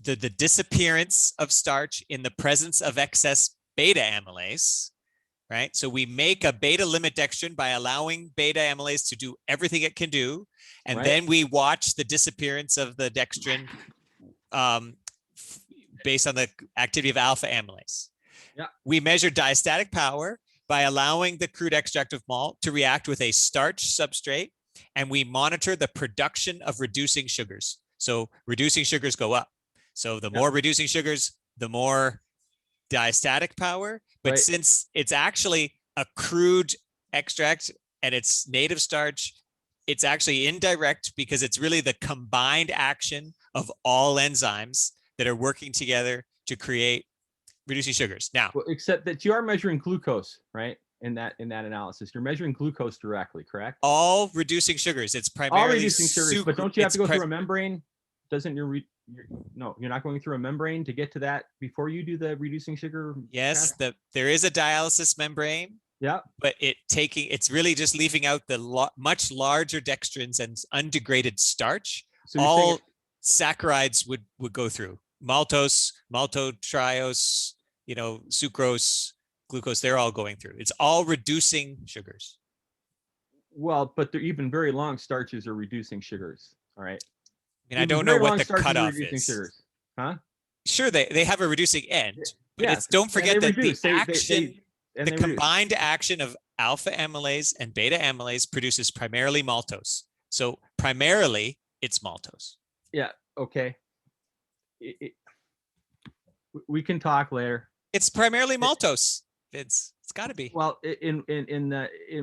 S8: the disappearance of starch in the presence of excess beta amylase, right? So we make a beta limit dextrin by allowing beta amylase to do everything it can do, and then we watch the disappearance of the dextrin based on the activity of alpha amylase.
S12: Yeah.
S8: We measure diastatic power by allowing the crude extract of malt to react with a starch substrate, and we monitor the production of reducing sugars. So reducing sugars go up. So the more reducing sugars, the more diastatic power. But since it's actually a crude extract and it's native starch, it's actually indirect because it's really the combined action of all enzymes that are working together to create reducing sugars. Now,
S12: except that you are measuring glucose, right? In that analysis, you're measuring glucose directly, correct?
S8: All reducing sugars. It's primarily
S12: all reducing sugars, but don't you have to go through a membrane? Doesn't no, you're not going through a membrane to get to that before you do the reducing sugar?
S8: Yes, there is a dialysis membrane.
S12: Yeah,
S8: but it's really just leaving out the much larger dextrins and undegraded starch. So all saccharides would go through. Maltose, maltotriose, sucrose, glucose, they're all going through. It's all reducing sugars.
S12: Well, but they're even very long starches are reducing sugars. All right.
S8: I don't know what the cutoff is.
S12: Sugars. Huh?
S8: Sure, they have a reducing end, but don't forget that the combined action of alpha amylase and beta amylase produces primarily maltose. So primarily it's maltose.
S12: Yeah. Okay. We can talk later.
S8: It's primarily maltose. It's got to be.
S12: Well, in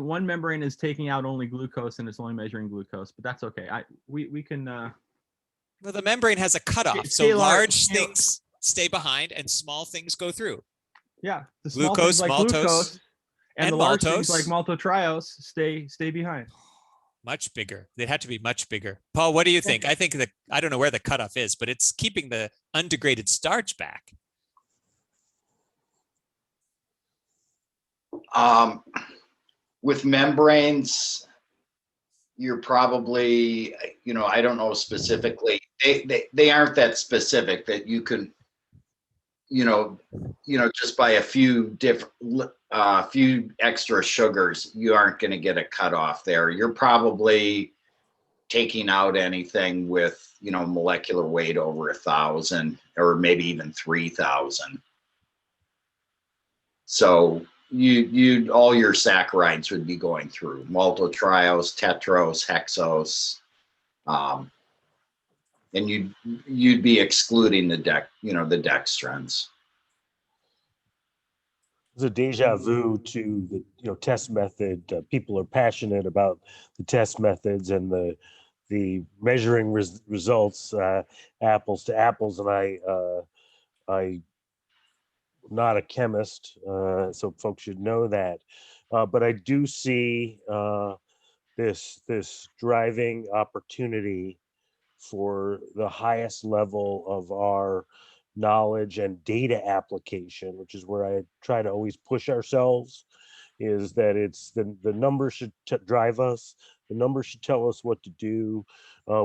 S12: one membrane is taking out only glucose and it's only measuring glucose, but that's okay. We can.
S8: Well, the membrane has a cutoff, so large things stay behind and small things go through.
S12: Yeah,
S8: the glucose,
S12: like
S8: maltose,
S12: glucose, and the large things like
S8: maltose,
S12: maltotriose stay behind.
S8: Much bigger. They had to be much bigger. Paul, what do you think? I think that I don't know where the cutoff is, but it's keeping the undegraded starch back.
S10: With membranes, you're probably, I don't know specifically. They aren't that specific that you can, just by a few few extra sugars, you aren't going to get a cutoff there. You're probably taking out anything with, molecular weight over 1,000 or maybe even 3,000. So you all your saccharides would be going through maltotriose, tetrose, hexose, and you'd be excluding the dextrins.
S11: It's a deja vu to the test method. People are passionate about the test methods and the the measuring results, apples to apples, and I not a chemist, so folks should know that. But I do see this driving opportunity for the highest level of our knowledge and data application, which is where I try to always push ourselves, is that it's the numbers should drive us. The numbers should tell us what to do. I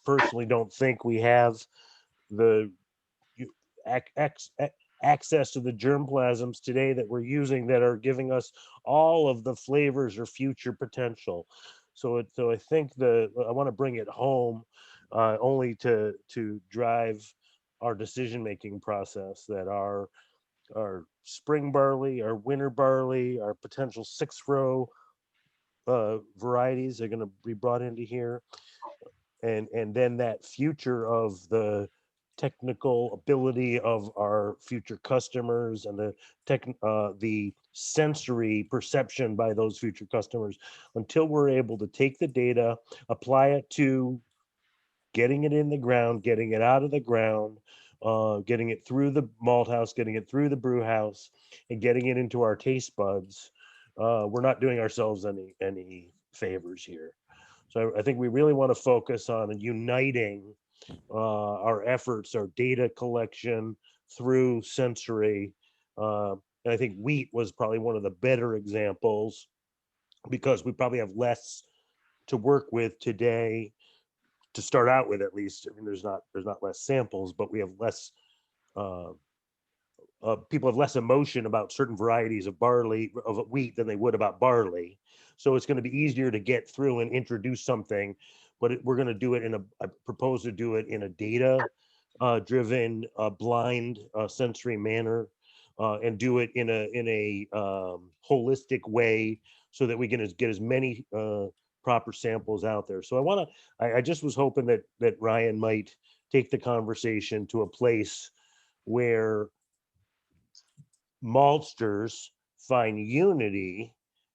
S11: personally don't think we have the access to the germplasms today that we're using that are giving us all of the flavors or future potential. So I think I want to bring it home only to drive our decision-making process, that our spring barley, our winter barley, our potential 6-row varieties are going to be brought into here. And then that future of the technical ability of our future customers and the sensory perception by those future customers, until we're able to take the data, apply it to getting it in the ground, getting it out of the ground, getting it through the malt house, getting it through the brew house, and getting it into our taste buds. We're not doing ourselves any favors here. So I think we really want to focus on uniting our efforts, our data collection through sensory. And I think wheat was probably one of the better examples, because we probably have less to work with today to start out with, at least. I mean, there's not less samples, but we have less, people have less emotion about certain varieties of wheat than they would about barley. So it's going to be easier to get through and introduce something, but we're going to do it I propose to do it in a data driven, blind, sensory manner, and do it in a holistic way, so that we can get as many proper samples out there. So I just was hoping that Ryan might take the conversation to a place where maltsters find unity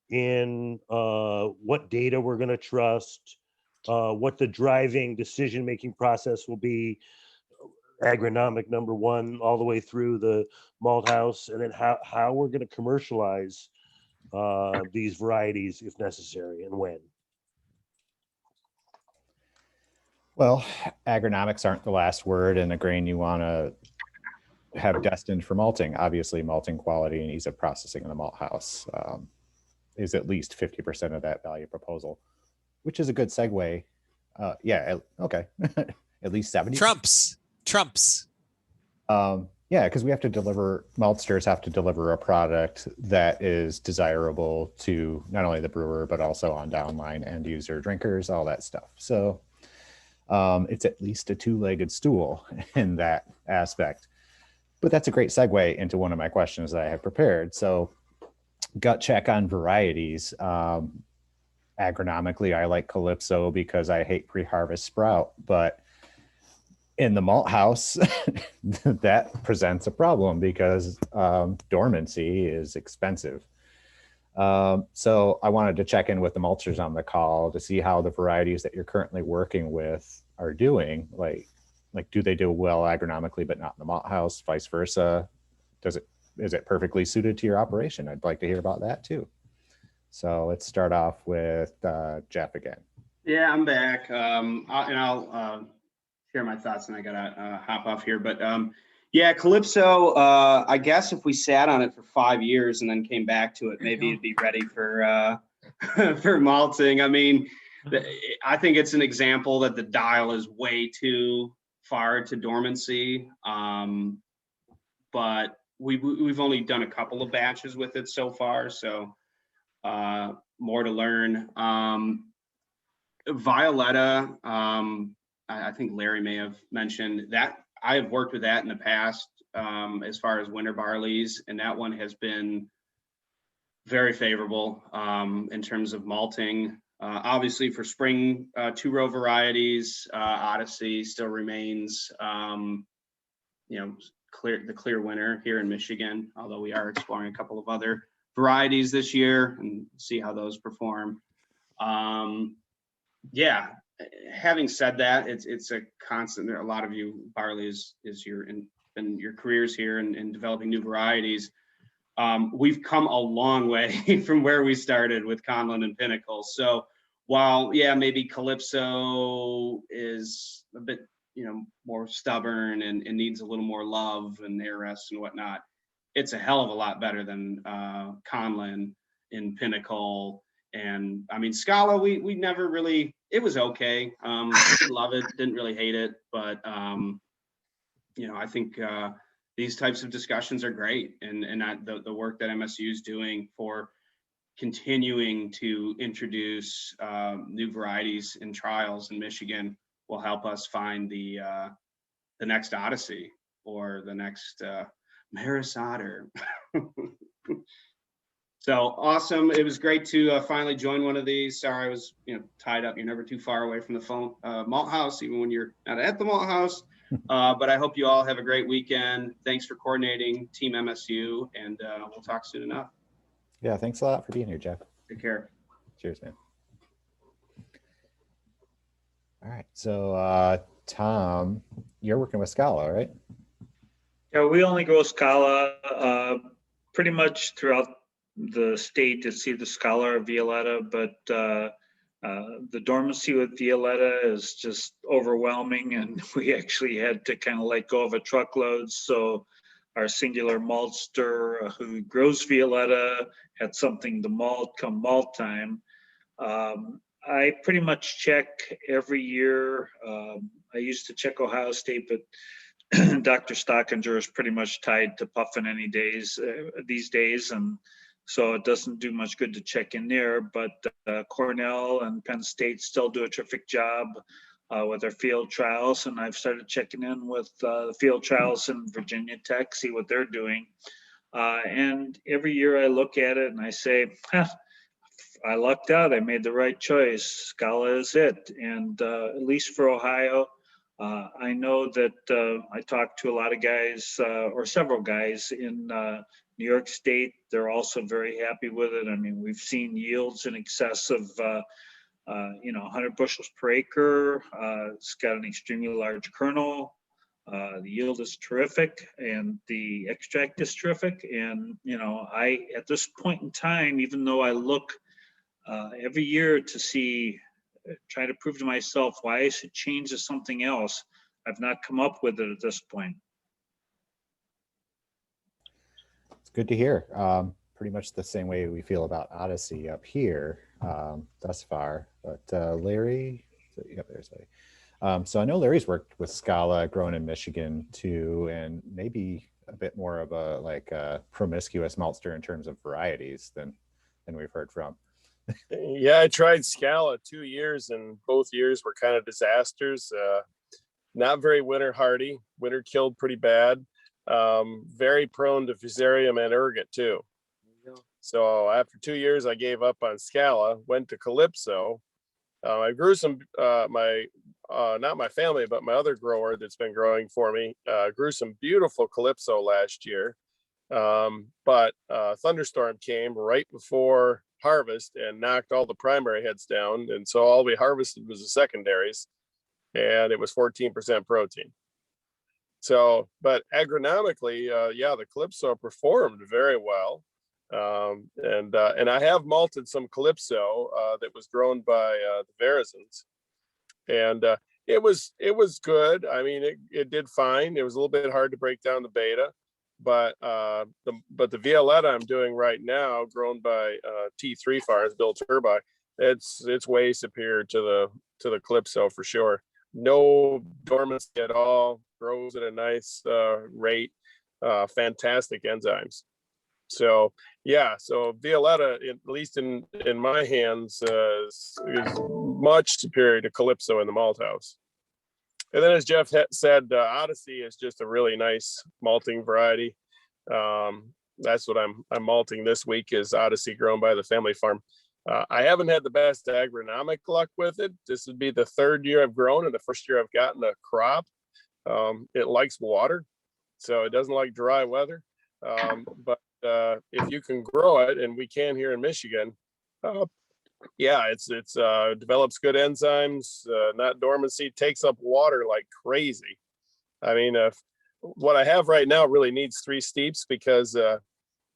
S11: in what data we're going to trust, what the driving decision-making process will be, agronomic number one, all the way through the malt house, and then how we're going to commercialize these varieties if necessary, and when.
S1: Well, agronomics aren't the last word in a grain you want to have destined for malting. Obviously, malting quality and ease of processing in the malt house is at least 50% of that value proposal, which is a good segue. Yeah, okay. At least 70.
S8: Trumps.
S1: Yeah, because we have to deliver, maltsters have to deliver a product that is desirable to not only the brewer, but also on downline end user drinkers, all that stuff. So it's at least a two-legged stool in that aspect. But that's a great segue into one of my questions that I have prepared. So gut check on varieties. Agronomically, I like Calypso because I hate pre-harvest sprout, but in the malt house, that presents a problem because dormancy is expensive. So I wanted to check in with the maltsters on the call to see how the varieties that you're currently working with are doing. Like do they do well agronomically, but not in the malt house, vice versa? Is it perfectly suited to your operation? I'd like to hear about that too. So let's start off with Jeff again.
S2: Yeah, I'm back. I'll share my thoughts, and I gotta hop off here. But yeah, Calypso, I guess if we sat on it for 5 years and then came back to it, maybe it'd be ready for for malting. I mean, I think it's an example that the dial is way too far to dormancy. But we've only done a couple of batches with it so far, so more to learn. Violetta, I think Larry may have mentioned that. I have worked with that in the past as far as winter barleys, and that one has been very favorable in terms of malting. Obviously for spring 2-row varieties, Odyssey still remains, the clear winner here in Michigan, although we are exploring a couple of other varieties this year and see how those perform. Yeah. Having said that, it's a constant. There, a lot of you, Barley is your in your careers here and developing new varieties. We've come a long way from where we started with Conlin and Pinnacle. So while, yeah, maybe Calypso is a bit, more stubborn and needs a little more love and air rest and whatnot, it's a hell of a lot better than Conlin in Pinnacle. And I mean, Scala, we never really, it was okay. Didn't love it, didn't really hate it, but I think these types of discussions are great, and the work that MSU is doing for continuing to introduce new varieties and trials in Michigan will help us find the next Odyssey or the next Maris Otter. So awesome. It was great to finally join one of these. Sorry, I was tied up. You're never too far away from the phone malt house, even when you're not at the malt house. But I hope you all have a great weekend. Thanks for coordinating, Team MSU, and we'll talk soon enough.
S1: Yeah, thanks a lot for being here, Jeff.
S2: Take care.
S1: Cheers, man. All right, so Tom, you're working with Scala, right?
S3: Yeah, we only grow Scala pretty much throughout the state. It's either Scala or Violetta, but the dormancy with Violetta is just overwhelming, and we actually had to kind of let go of a truckload. So our singular maltster who grows Violetta had something to malt come malt time. I pretty much check every year. I used to check Ohio State, but Dr. Stockinger is pretty much tied to Puffin any days these days, and so it doesn't do much good to check in there. But Cornell and Penn State still do a terrific job with their field trials, and I've started checking in with the field trials in Virginia Tech, see what they're doing. And every year I look at it and I say, I lucked out. I made the right choice. Scala is it. And at least for Ohio, I know that I talked to a lot of guys or several guys in New York State. They're also very happy with it. I mean, we've seen yields in excess of 100 bushels per acre. It's got an extremely large kernel. The yield is terrific, and the extract is terrific. And I, at this point in time, even though I look every year to see, try to prove to myself why I should change to something else, I've not come up with it at this point.
S1: It's good to hear. Pretty much the same way we feel about Odyssey up here thus far. But Larry, yep, there's Larry. So I know Larry's worked with Scala growing in Michigan too, and maybe a bit more of a promiscuous maltster in terms of varieties than we've heard from.
S4: Yeah, I tried Scala 2 years, and both years were kind of disasters. Not very winter hardy. Winter killed pretty bad. Very prone to fusarium and ergot too. So after 2 years, I gave up on Scala, went to Calypso. I grew some, not my family, but my other grower that's been growing for me, grew some beautiful Calypso last year. But thunderstorm came right before harvest and knocked all the primary heads down. And so all we harvested was the secondaries, and it was 14% protein. So, but agronomically, the Calypso performed very well. And I have malted some Calypso that was grown by the Verizons, and it was good. I mean, it did fine. It was a little bit hard to break down the beta, but the Violetta I'm doing right now, grown by T3 Farms, Bill Turby, it's way superior to the Calypso for sure. No dormancy at all. Grows at a nice rate. Fantastic enzymes. So yeah, so Violetta, at least in my hands, is much superior to Calypso in the malt house. And then, as Jeff said, Odyssey is just a really nice malting variety. That's what I'm malting this week, is Odyssey, grown by the family farm. I haven't had the best agronomic luck with it. This would be the third year I've grown, and the first year I've gotten a crop. It likes water, so it doesn't like dry weather. But if you can grow it, and we can here in Michigan, Yeah, it's develops good enzymes, not dormancy, takes up water like crazy. I mean, what I have right now really needs 3 steeps because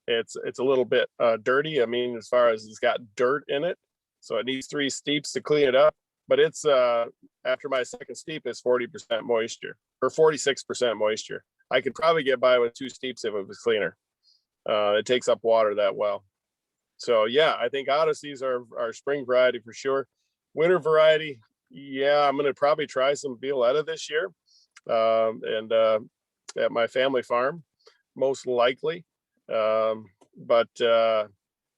S4: it's a little bit dirty. I mean, as far as it's got dirt in it, so it needs 3 steeps to clean it up. But it's after my second steep is 40% moisture or 46% moisture. I could probably get by with 2 steeps if it was cleaner. It takes up water that well. So yeah, I think Odysseys are spring variety for sure. Winter variety, yeah, I'm gonna probably try some Violetta this year, and at my family farm, most likely. But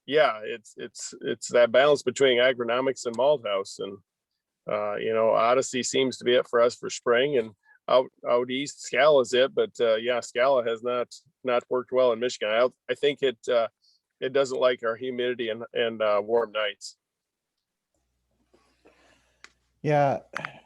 S4: yeah, it's that balance between agronomics and malt house, and Odyssey seems to be it for us for spring, and out east Scala is it, but yeah, Scala has not worked well in Michigan. I think it doesn't like our humidity and warm nights.
S1: Yeah,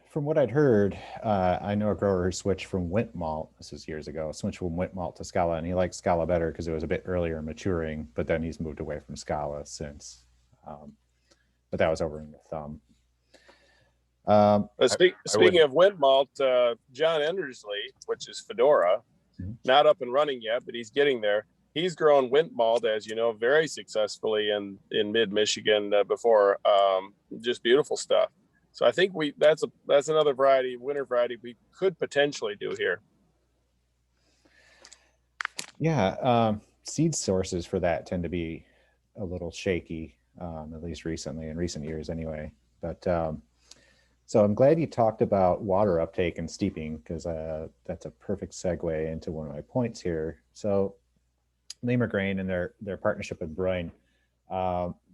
S1: from what I'd heard, I know a grower who switched from wint malt. This was years ago. Switched from wint malt to Scala, and he liked Scala better because it was a bit earlier maturing. But then he's moved away from Scala since. But that was over in the thumb.
S4: Speaking of wint malt, John Endersley, which is Fedora, not up and running yet, but he's getting there. He's grown wint malt, as you know, very successfully in mid Michigan before. Just beautiful stuff. So I think that's another variety, winter variety we could potentially do here.
S1: Yeah, seed sources for that tend to be a little shaky, at least recently, in recent years anyway. But so I'm glad you talked about water uptake and steeping, because that's a perfect segue into one of my points here. So Lima Grain and their partnership with Brewing,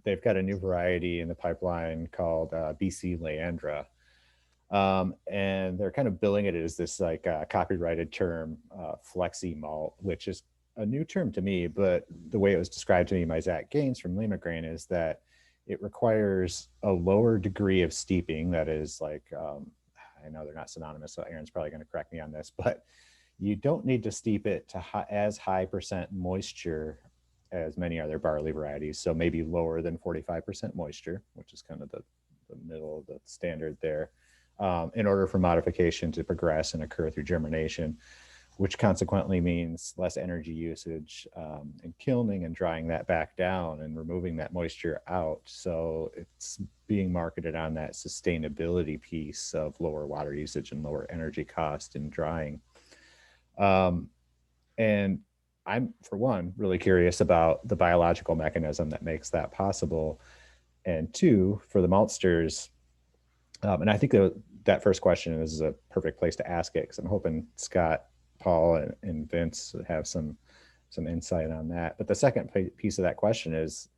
S1: they've got a new variety in the pipeline called BC Leandra. And they're kind of billing it as this like copyrighted term, flexi malt, which is a new term to me, but the way it was described to me by Zach Gaines from Lima Grain is that it requires a lower degree of steeping. That is like, I know they're not synonymous, so Aaron's probably going to correct me on this, but you don't need to steep it to as high percent moisture as many other barley varieties. So maybe lower than 45% moisture, which is kind of the middle of the standard there, in order for modification to progress and occur through germination, which consequently means less energy usage and kilning and drying that back down and removing that moisture out. So it's being marketed on that sustainability piece of lower water usage and lower energy cost in drying. And I'm, for one, really curious about the biological mechanism that makes that possible. And two, for the Maltsters, and I think that first question is a perfect place to ask it, because I'm hoping Scott, Paul, and Vince have some insight on that. But the second piece of that question is,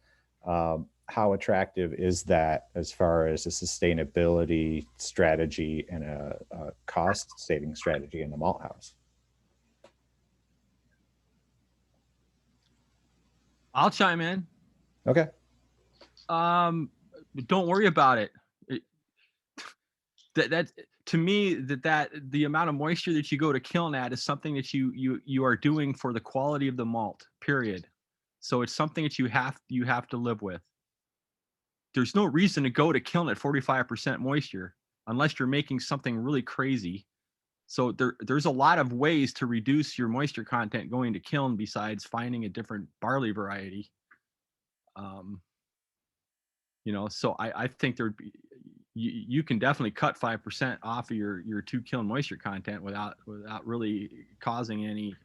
S1: how attractive is that as far as a sustainability strategy and a cost saving strategy in the malt house?
S12: I'll chime in.
S1: Okay.
S12: Don't worry about it. That to me, that the amount of moisture that you go to kiln at is something that you are doing for the quality of the malt, period. So it's something that you have to live with. There's no reason to go to kiln at 45% moisture unless you're making something really crazy. So there's a lot of ways to reduce your moisture content going to kiln besides finding a different barley variety. So I think there'd be, you can definitely cut 5% off of your 2 kiln moisture content without really causing any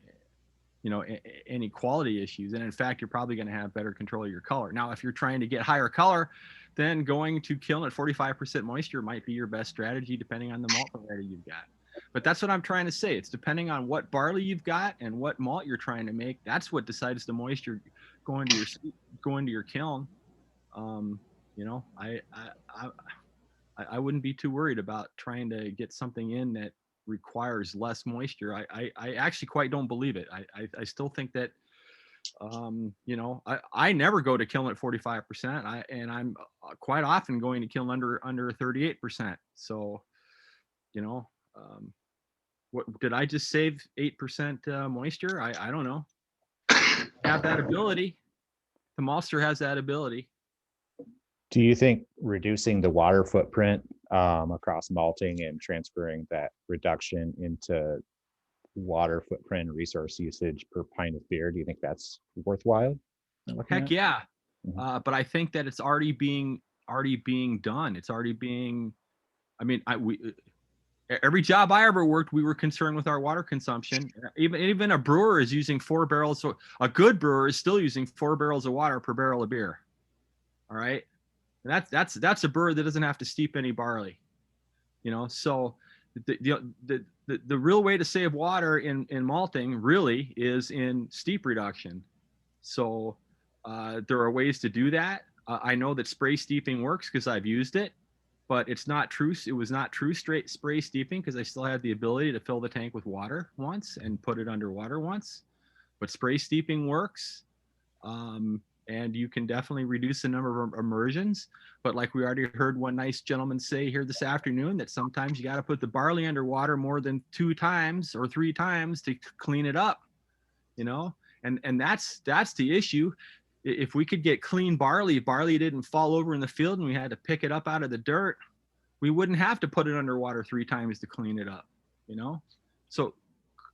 S12: quality issues. And in fact, you're probably going to have better control of your color. Now, if you're trying to get higher color, then going to kiln at 45% moisture might be your best strategy, depending on the malt variety you've got. But that's what I'm trying to say. It's depending on what barley you've got and what malt you're trying to make. That's what decides the moisture going to your kiln. I wouldn't be too worried about trying to get something in that requires less moisture. I actually quite don't believe it. I still think that, I never go to kiln at 45%. And I'm quite often going to kiln under 38%. So, what did I just save 8% moisture? I don't know. I have that ability. The Maltster has that ability.
S1: Do you think reducing the water footprint across malting and transferring that reduction into water footprint and resource usage per pint of beer, do you think that's worthwhile?
S12: Heck yeah.
S1: Mhm.
S12: But I think that it's already being done. It's already being, I mean, every job I ever worked, we were concerned with our water consumption. Even a brewer is using 4 barrels. So a good brewer is still using 4 barrels of water per barrel of beer. All right. And that's a brewer that doesn't have to steep any barley, you know? So the real way to save water in malting really is in steep reduction. So there are ways to do that. I know that spray steeping works because I've used it, but it's not true. It was not true straight spray steeping because I still had the ability to fill the tank with water once and put it underwater once. But spray steeping works. And you can definitely reduce the number of immersions. But like we already heard one nice gentleman say here this afternoon, that sometimes you got to put the barley underwater more than 2 times or 3 times to clean it up, you know? And that's the issue. If we could get clean barley didn't fall over in the field and we had to pick it up out of the dirt, we wouldn't have to put it underwater 3 times to clean it up, you know? So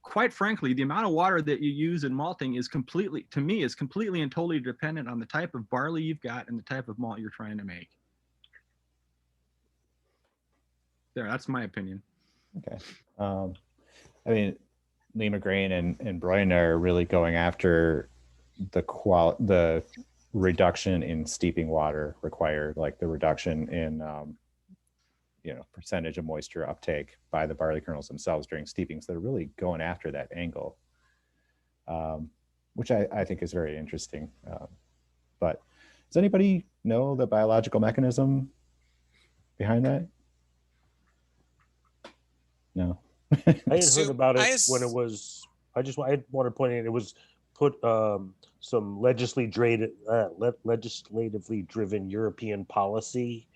S12: quite frankly, the amount of water that you use in malting is completely and totally dependent on the type of barley you've got and the type of malt you're trying to make. There, that's my opinion.
S1: Okay. I mean, Lima Grain and Brian are really going after the reduction in steeping water required, like the reduction in percentage of moisture uptake by the barley kernels themselves during steeping. So they're really going after that angle, which I think is very interesting. But does anybody know the biological mechanism behind that? No.
S11: I had heard about it when it was. I want to point out it was put some legislatively driven European policy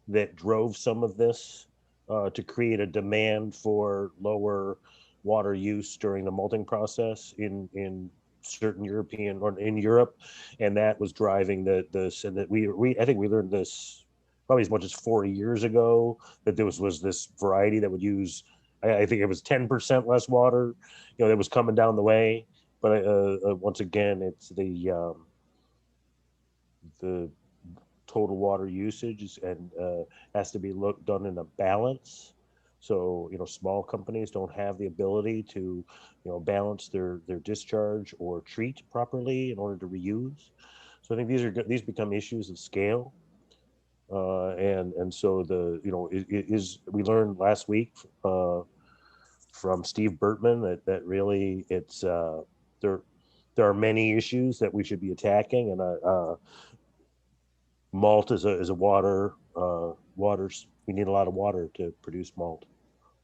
S11: that drove some of this to create a demand for lower water use during the malting process in certain European or in Europe, and that was driving this. And that I think we learned this probably as much as 40 years ago, that there was this variety that would use, I think it was 10% less water, that was coming down the way. But once again, it's the total water usage and has to be done in a balance. So small companies don't have the ability to balance their discharge or treat properly in order to reuse. So I think these become issues of scale. And so we learned last week from Steve Bertman that really it's there are many issues that we should be attacking, and malt is a water. We need a lot of water to produce malt,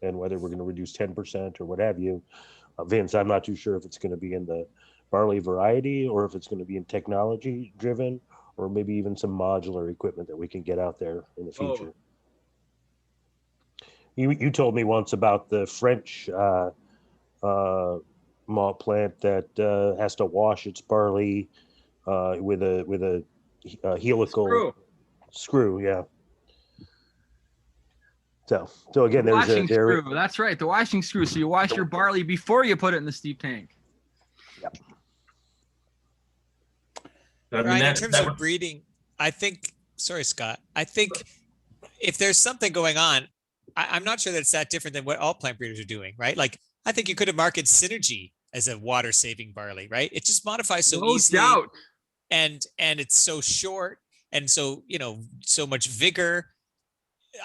S11: and whether we're going to reduce 10% or what have you, Vince, I'm not too sure if it's going to be in the barley variety or if it's going to be in technology driven, or maybe even some modular equipment that we can get out there in the future. You told me once about the French malt plant that has to wash its barley with a helical screw. Yeah. So again,
S12: the washing screw. That's right, the washing screw. So you wash your barley before you put it in the steep tank.
S11: Yep.
S8: Right, in terms of breeding, I think. Sorry, Scott. I think if there's something going on, I'm not sure that it's that different than what all plant breeders are doing, right? Like, I think you could have marketed Synergy as a water-saving barley, right? It just modifies so easily,
S12: doubt.
S8: and it's so short, and so so much vigor.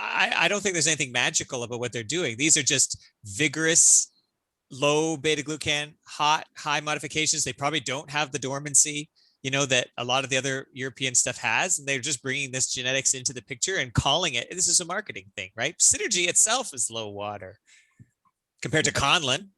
S8: I don't think there's anything magical about what they're doing. These are just vigorous, low beta glucan, high modifications. They probably don't have the dormancy, that a lot of the other European stuff has, and they're just bringing this genetics into the picture and calling it. This is a marketing thing, right? Synergy itself is low water compared to Conlon.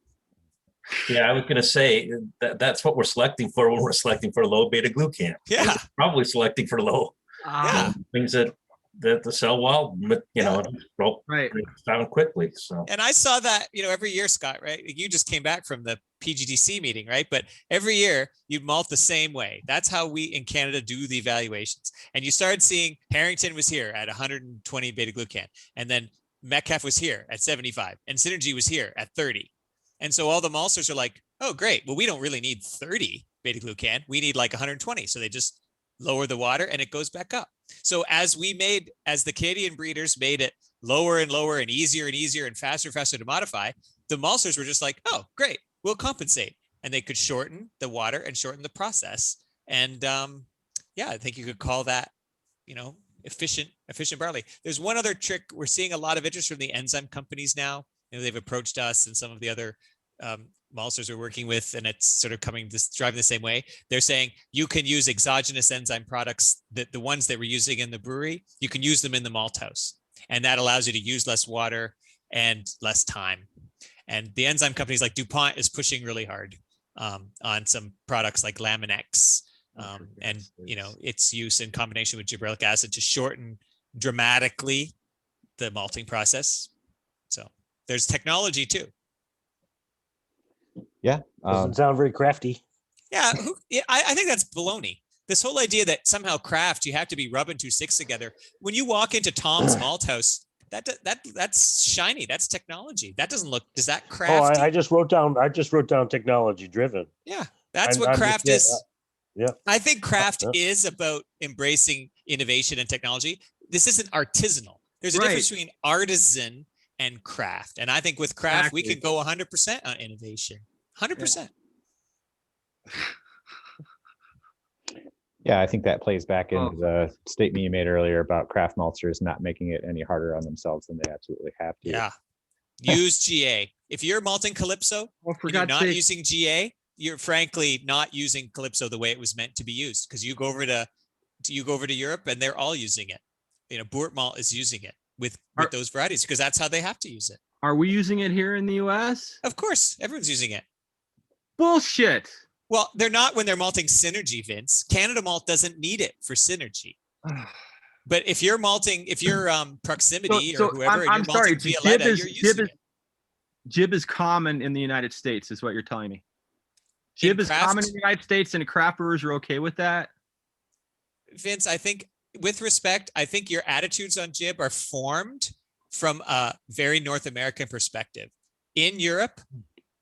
S9: Yeah, I was going to say that's what we're selecting for when we're selecting for low beta glucan.
S8: Yeah,
S9: we're probably selecting for low
S8: yeah
S9: things that the sell well, you know, it broke
S12: Right.
S9: down quickly. So
S8: And I saw that, every year, Scott, right? You just came back from the PGDC meeting, right? But every year you malt the same way. That's how we in Canada do the evaluations. And you started seeing Harrington was here at 120 beta glucan. And then Metcalf was here at 75. And Synergy was here at 30. And so all the maltsters are like, oh, great. Well, we don't really need 30 beta glucan. We need like 120. So they just lower the water and it goes back up. So as the Canadian breeders made it lower and lower and easier and faster to modify, the maltsters were just like, oh, great, we'll compensate. And they could shorten the water and shorten the process. And I think you could call that, efficient barley. There's one other trick. We're seeing a lot of interest from the enzyme companies now. They've approached us and some of the other maltsters we're working with, and it's sort of driving the same way. They're saying you can use exogenous enzyme products, that the ones that we're using in the brewery, you can use them in the malt house. And that allows you to use less water and less time. And the enzyme companies like DuPont is pushing really hard on some products like Laminex and its use in combination with gibberellic acid to shorten dramatically the malting process. So there's technology too.
S1: Yeah.
S11: Doesn't sound very crafty.
S8: Yeah, I think that's baloney. This whole idea that somehow craft, you have to be rubbing 2 sticks together. When you walk into Tom's Malt House, that's shiny. That's technology. That doesn't look. Does that craft?
S11: Oh, I just wrote down technology driven.
S8: Yeah, that's what craft is. Yeah, I think craft is about embracing innovation and technology. This isn't artisanal. There's a difference between artisan and craft, and I think with craft we can go 100% on innovation. 100%.
S1: Yeah, I think that plays back into the statement you made earlier about craft maltsters not making it any harder on themselves than they absolutely have to.
S8: Yeah. Use GA. If you're malting Calypso and you're not using GA, you're frankly not using Calypso the way it was meant to be used, because you go over to Europe and they're all using it. Boort Malt is using it with those varieties because that's how they have to use it.
S12: Are we using it here in the US?
S8: Of course, everyone's using it.
S12: Bullshit.
S8: Well, they're not when they're malting Synergy, Vince. Canada Malt doesn't need it for Synergy. But if you're malting, Proximity or whoever,
S12: I'm sorry,
S8: Violetta, you're using it.
S12: Jib is common in the United States, is what you're telling me. Jib is common in the United States, and craft brewers are okay with that.
S8: Vince, I think, with respect, I think your attitudes on Jib are formed from a very North American perspective. In Europe,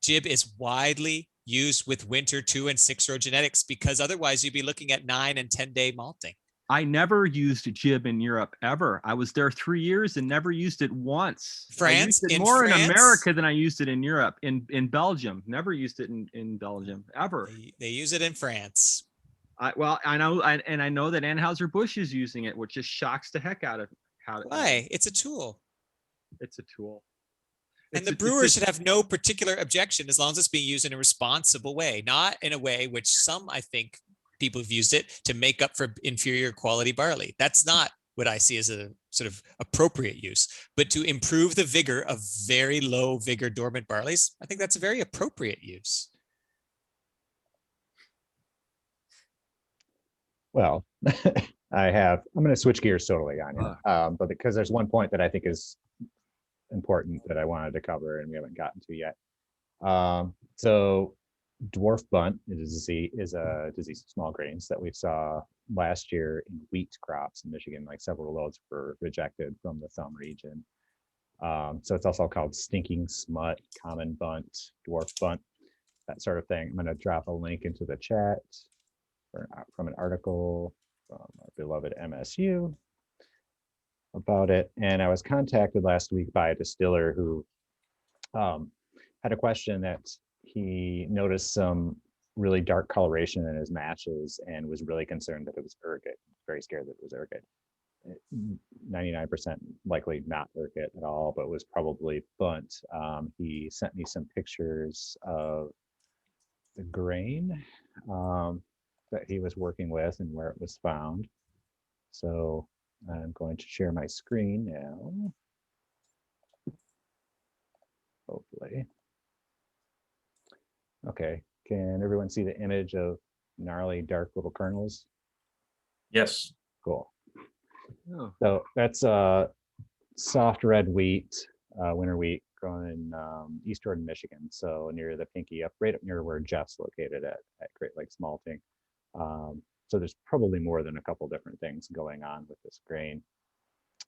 S8: Jib is widely used with winter 2 and 6 row genetics, because otherwise you'd be looking at 9 and 10 day malting.
S12: I never used Jib in Europe ever. I was there 3 years and never used it once.
S8: France,
S12: I used it more in America than I used it in Europe. In Belgium, never used it in Belgium ever.
S8: They use it in France.
S12: I know that Anheuser-Busch is using it, which just shocks the heck out of how.
S8: Why? It's a tool.
S12: It's a tool.
S8: And the brewers should have no particular objection as long as it's being used in a responsible way, not in a way which some, I think, people have used it to make up for inferior quality barley. That's not what I see as a sort of appropriate use, but to improve the vigor of very low vigor dormant barleys, I think that's a very appropriate use.
S1: Well, I'm going to switch gears totally on you, but because there's one point that I think is important that I wanted to cover and we haven't gotten to yet. So Dwarf Bunt is a disease of small grains that we saw last year in wheat crops in Michigan. Like several loads were rejected from the thumb region. So it's also called stinking smut, common bunt, dwarf bunt, that sort of thing. I'm going to drop a link into the chat from an article from our beloved MSU about it. And I was contacted last week by a distiller who had a question that he noticed some really dark coloration in his matches and was really concerned that it was ergot. Very scared that it was ergot. 99% likely not ergot at all, but was probably bunt. He sent me some pictures of the grain that he was working with and where it was found. So I'm going to share my screen now. Hopefully. Okay, can everyone see the image of gnarly dark little kernels?
S9: Yes.
S1: Cool.
S12: Oh,
S1: So that's soft red wheat, winter wheat grown in East Jordan, Michigan. So near the Pinky, right up near where Jeff's located at Great Lakes Malting. So there's probably more than a couple different things going on with this grain.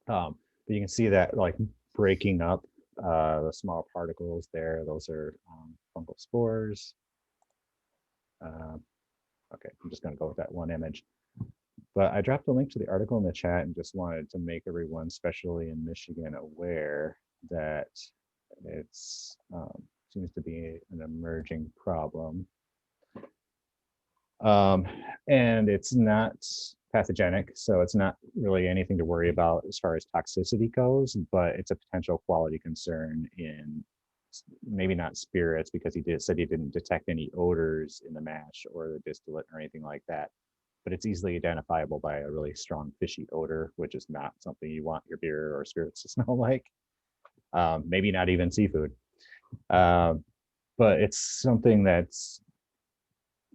S1: But you can see that like breaking up the small particles there. Those are fungal spores. Okay, I'm just going to go with that one image. But I dropped a link to the article in the chat and just wanted to make everyone, especially in Michigan, aware that it's seems to be an emerging problem. And it's not pathogenic, so it's not really anything to worry about as far as toxicity goes, but it's a potential quality concern in maybe not spirits, because he said he didn't detect any odors in the mash or the distillate or anything like that. But it's easily identifiable by a really strong fishy odor, which is not something you want your beer or spirits to smell like. Maybe not even seafood. But it's something that's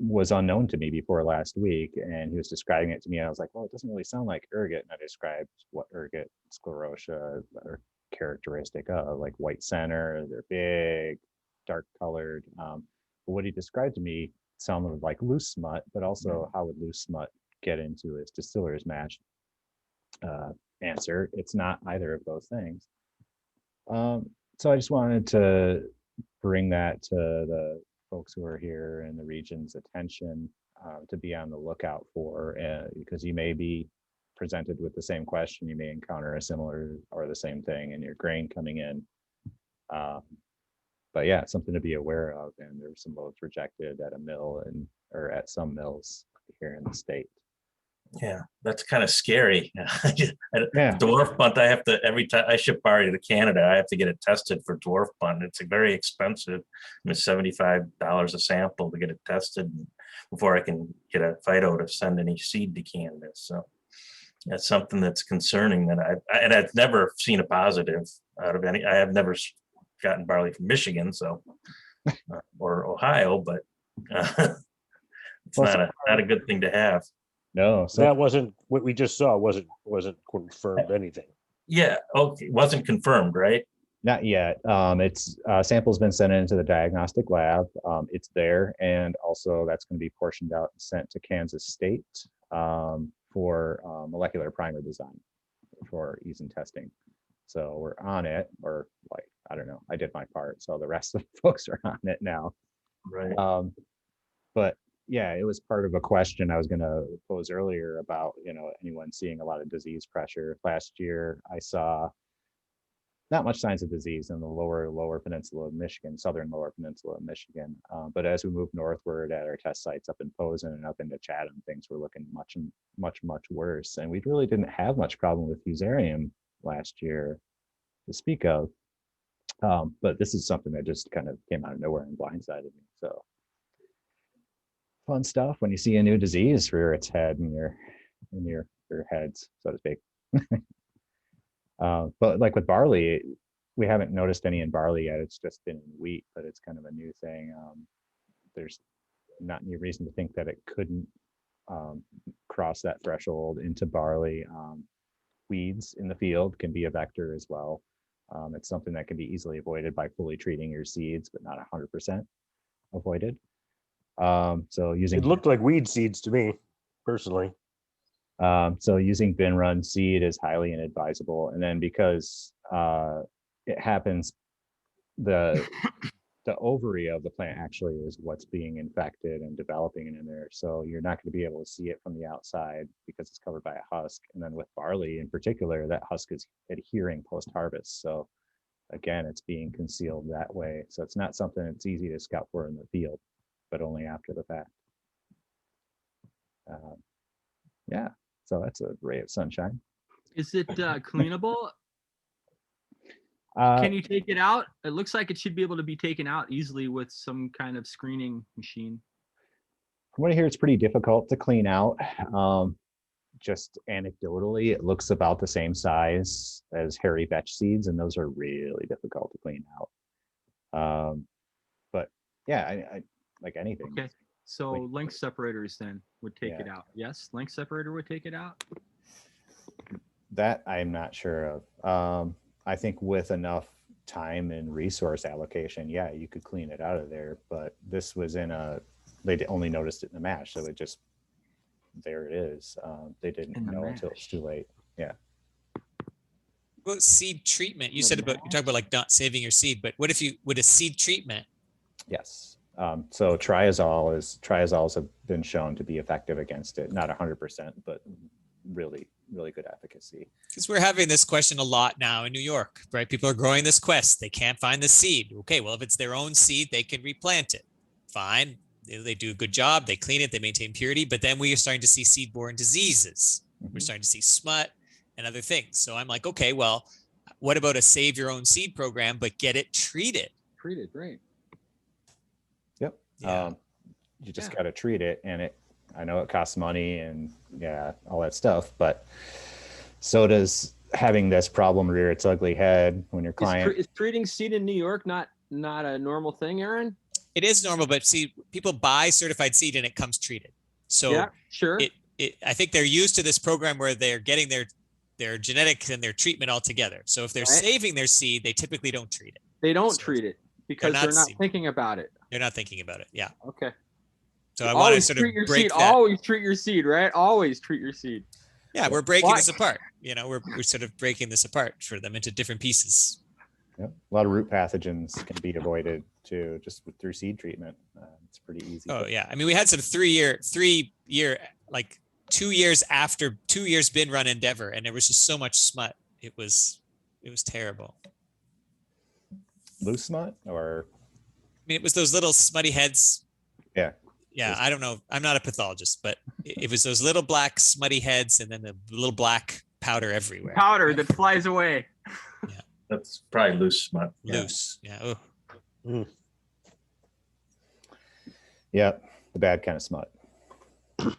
S1: was unknown to me before last week, and he was describing it to me, and I was like, well, it doesn't really sound like ergot. And I described what ergot sclerotia are characteristic of, like white center, they're big, dark colored. But what he described to me sounded like loose smut, but also how would loose smut get into his distiller's mash? Answer, it's not either of those things. So I just wanted to bring that to the folks who are here in the region's attention, to be on the lookout for, because you may be presented with the same question, you may encounter a similar or the same thing in your grain coming in. But yeah, something to be aware of. And there's some loads rejected at a mill or at some mills here in the state.
S9: Yeah, that's kind of scary.
S1: Yeah.
S9: Dwarf Bunt, I have to, every time I ship barley to Canada, I have to get it tested for Dwarf Bunt. It's very expensive. It's $75 a sample to get it tested before I can get a phyto to send any seed to Canada. So that's something that's concerning, that I've never seen a positive out of any. I have never gotten barley from Michigan, so or Ohio, but it's
S1: Well,
S9: not a good thing to have.
S1: No, so
S11: That wasn't what we just saw. Wasn't confirmed anything.
S9: Yeah, okay, wasn't confirmed, right?
S1: not yet. It's sample's been sent into the diagnostic lab. It's there, and also that's going to be portioned out and sent to Kansas State for molecular primer design for ease in testing. So we're on it, or like, I don't know, I did my part, so the rest of the folks are on it now.
S9: Right.
S1: But yeah, it was part of a question I was going to pose earlier about, anyone seeing a lot of disease pressure. Last year, I saw not much signs of disease in the lower peninsula of Michigan, southern lower peninsula of Michigan. But as we move northward at our test sites up in Posen and up into Chatham, things were looking much worse. And we really didn't have much problem with fusarium last year to speak of. But this is something that just kind of came out of nowhere and blindsided me. So fun stuff when you see a new disease rear its head in your heads, so to speak. But like with barley, we haven't noticed any in barley yet. It's just been in wheat, but it's kind of a new thing. There's not any reason to think that it couldn't cross that threshold into barley. Weeds in the field can be a vector as well. It's something that can be easily avoided by fully treating your seeds, but not 100% avoided. So using
S11: It looked like weed seeds to me, personally.
S1: So using bin run seed is highly inadvisable. And then because it happens, the ovary of the plant actually is what's being infected and developing in there. So you're not going to be able to see it from the outside because it's covered by a husk. And then with barley in particular, that husk is adhering post-harvest. So again, it's being concealed that way. So it's not something that's easy to scout for in the field, but only after the fact. Yeah, so that's a ray of sunshine.
S12: Is it cleanable? Can you take it out? It looks like it should be able to be taken out easily with some kind of screening machine.
S1: From what I hear, it's pretty difficult to clean out. Just anecdotally, it looks about the same size as hairy vetch seeds, and those are really difficult to clean out. But yeah, I like anything.
S12: Okay, so length separators then would take it out. Yes, length separator would take it out.
S1: That I'm not sure of. I think with enough time and resource allocation, yeah, you could clean it out of there. But this was they only noticed it in the mash, so it just, there it is. They didn't
S12: In the
S1: know until it's
S12: mash.
S1: too late. Yeah.
S8: Well, seed treatment. You
S12: The
S8: said about, you're talking about like not saving your seed, but what if you would a seed treatment?
S1: Yes. So triazoles have been shown to be effective against it. Not 100%, but really, really good efficacy.
S8: Because we're having this question a lot now in New York, right? People are growing this quest. They can't find the seed. Okay, well, if it's their own seed, they can replant it. Fine. They do a good job. They clean it. They maintain purity. But then we are starting to see seed-borne diseases. We're starting to see smut and other things. So I'm like, okay, well, what about a save your own seed program, but get it treated?
S12: Treated, right?
S1: Yep.
S8: Yeah.
S1: You just
S12: Yeah.
S1: got to treat it, and I know it costs money and all that stuff, but so does having this problem rear its ugly head when your client.
S12: Is treating seed in New York not a normal thing, Aaron?
S8: It is normal, but see, people buy certified seed and it comes treated. So
S12: Yeah, sure.
S8: I think they're used to this program where they're getting their genetics and their treatment all together. So if they're
S12: Right.
S8: saving their seed, they typically don't treat it.
S12: They don't
S8: So
S12: treat it because
S8: not
S12: they're not
S8: seed.
S12: thinking about it.
S8: They're not thinking about it. Yeah.
S12: Okay.
S8: So I want to
S12: Always
S8: sort
S12: treat your
S8: of break
S12: seed.
S8: that.
S12: Always treat your seed, right? Always treat your seed.
S8: Yeah, we're breaking
S12: Why?
S8: this apart. You know, we're sort of breaking this apart for them into different pieces.
S1: Yep. A lot of root pathogens can be avoided too, just through seed treatment. It's pretty easy.
S8: Oh yeah. I mean, we had some 3 year, like 2 years after 2 years bin run endeavor, and there was just so much smut. It was terrible.
S1: Loose smut, or
S8: I mean, it was those little smutty heads.
S1: Yeah.
S8: Yeah, I don't know. I'm not a pathologist, but it was those little black smutty heads and then the little black powder everywhere.
S12: Powder that flies away.
S9: That's probably loose smut.
S8: Loose. Yeah. Oh.
S1: yeah, the bad kind of smut. No.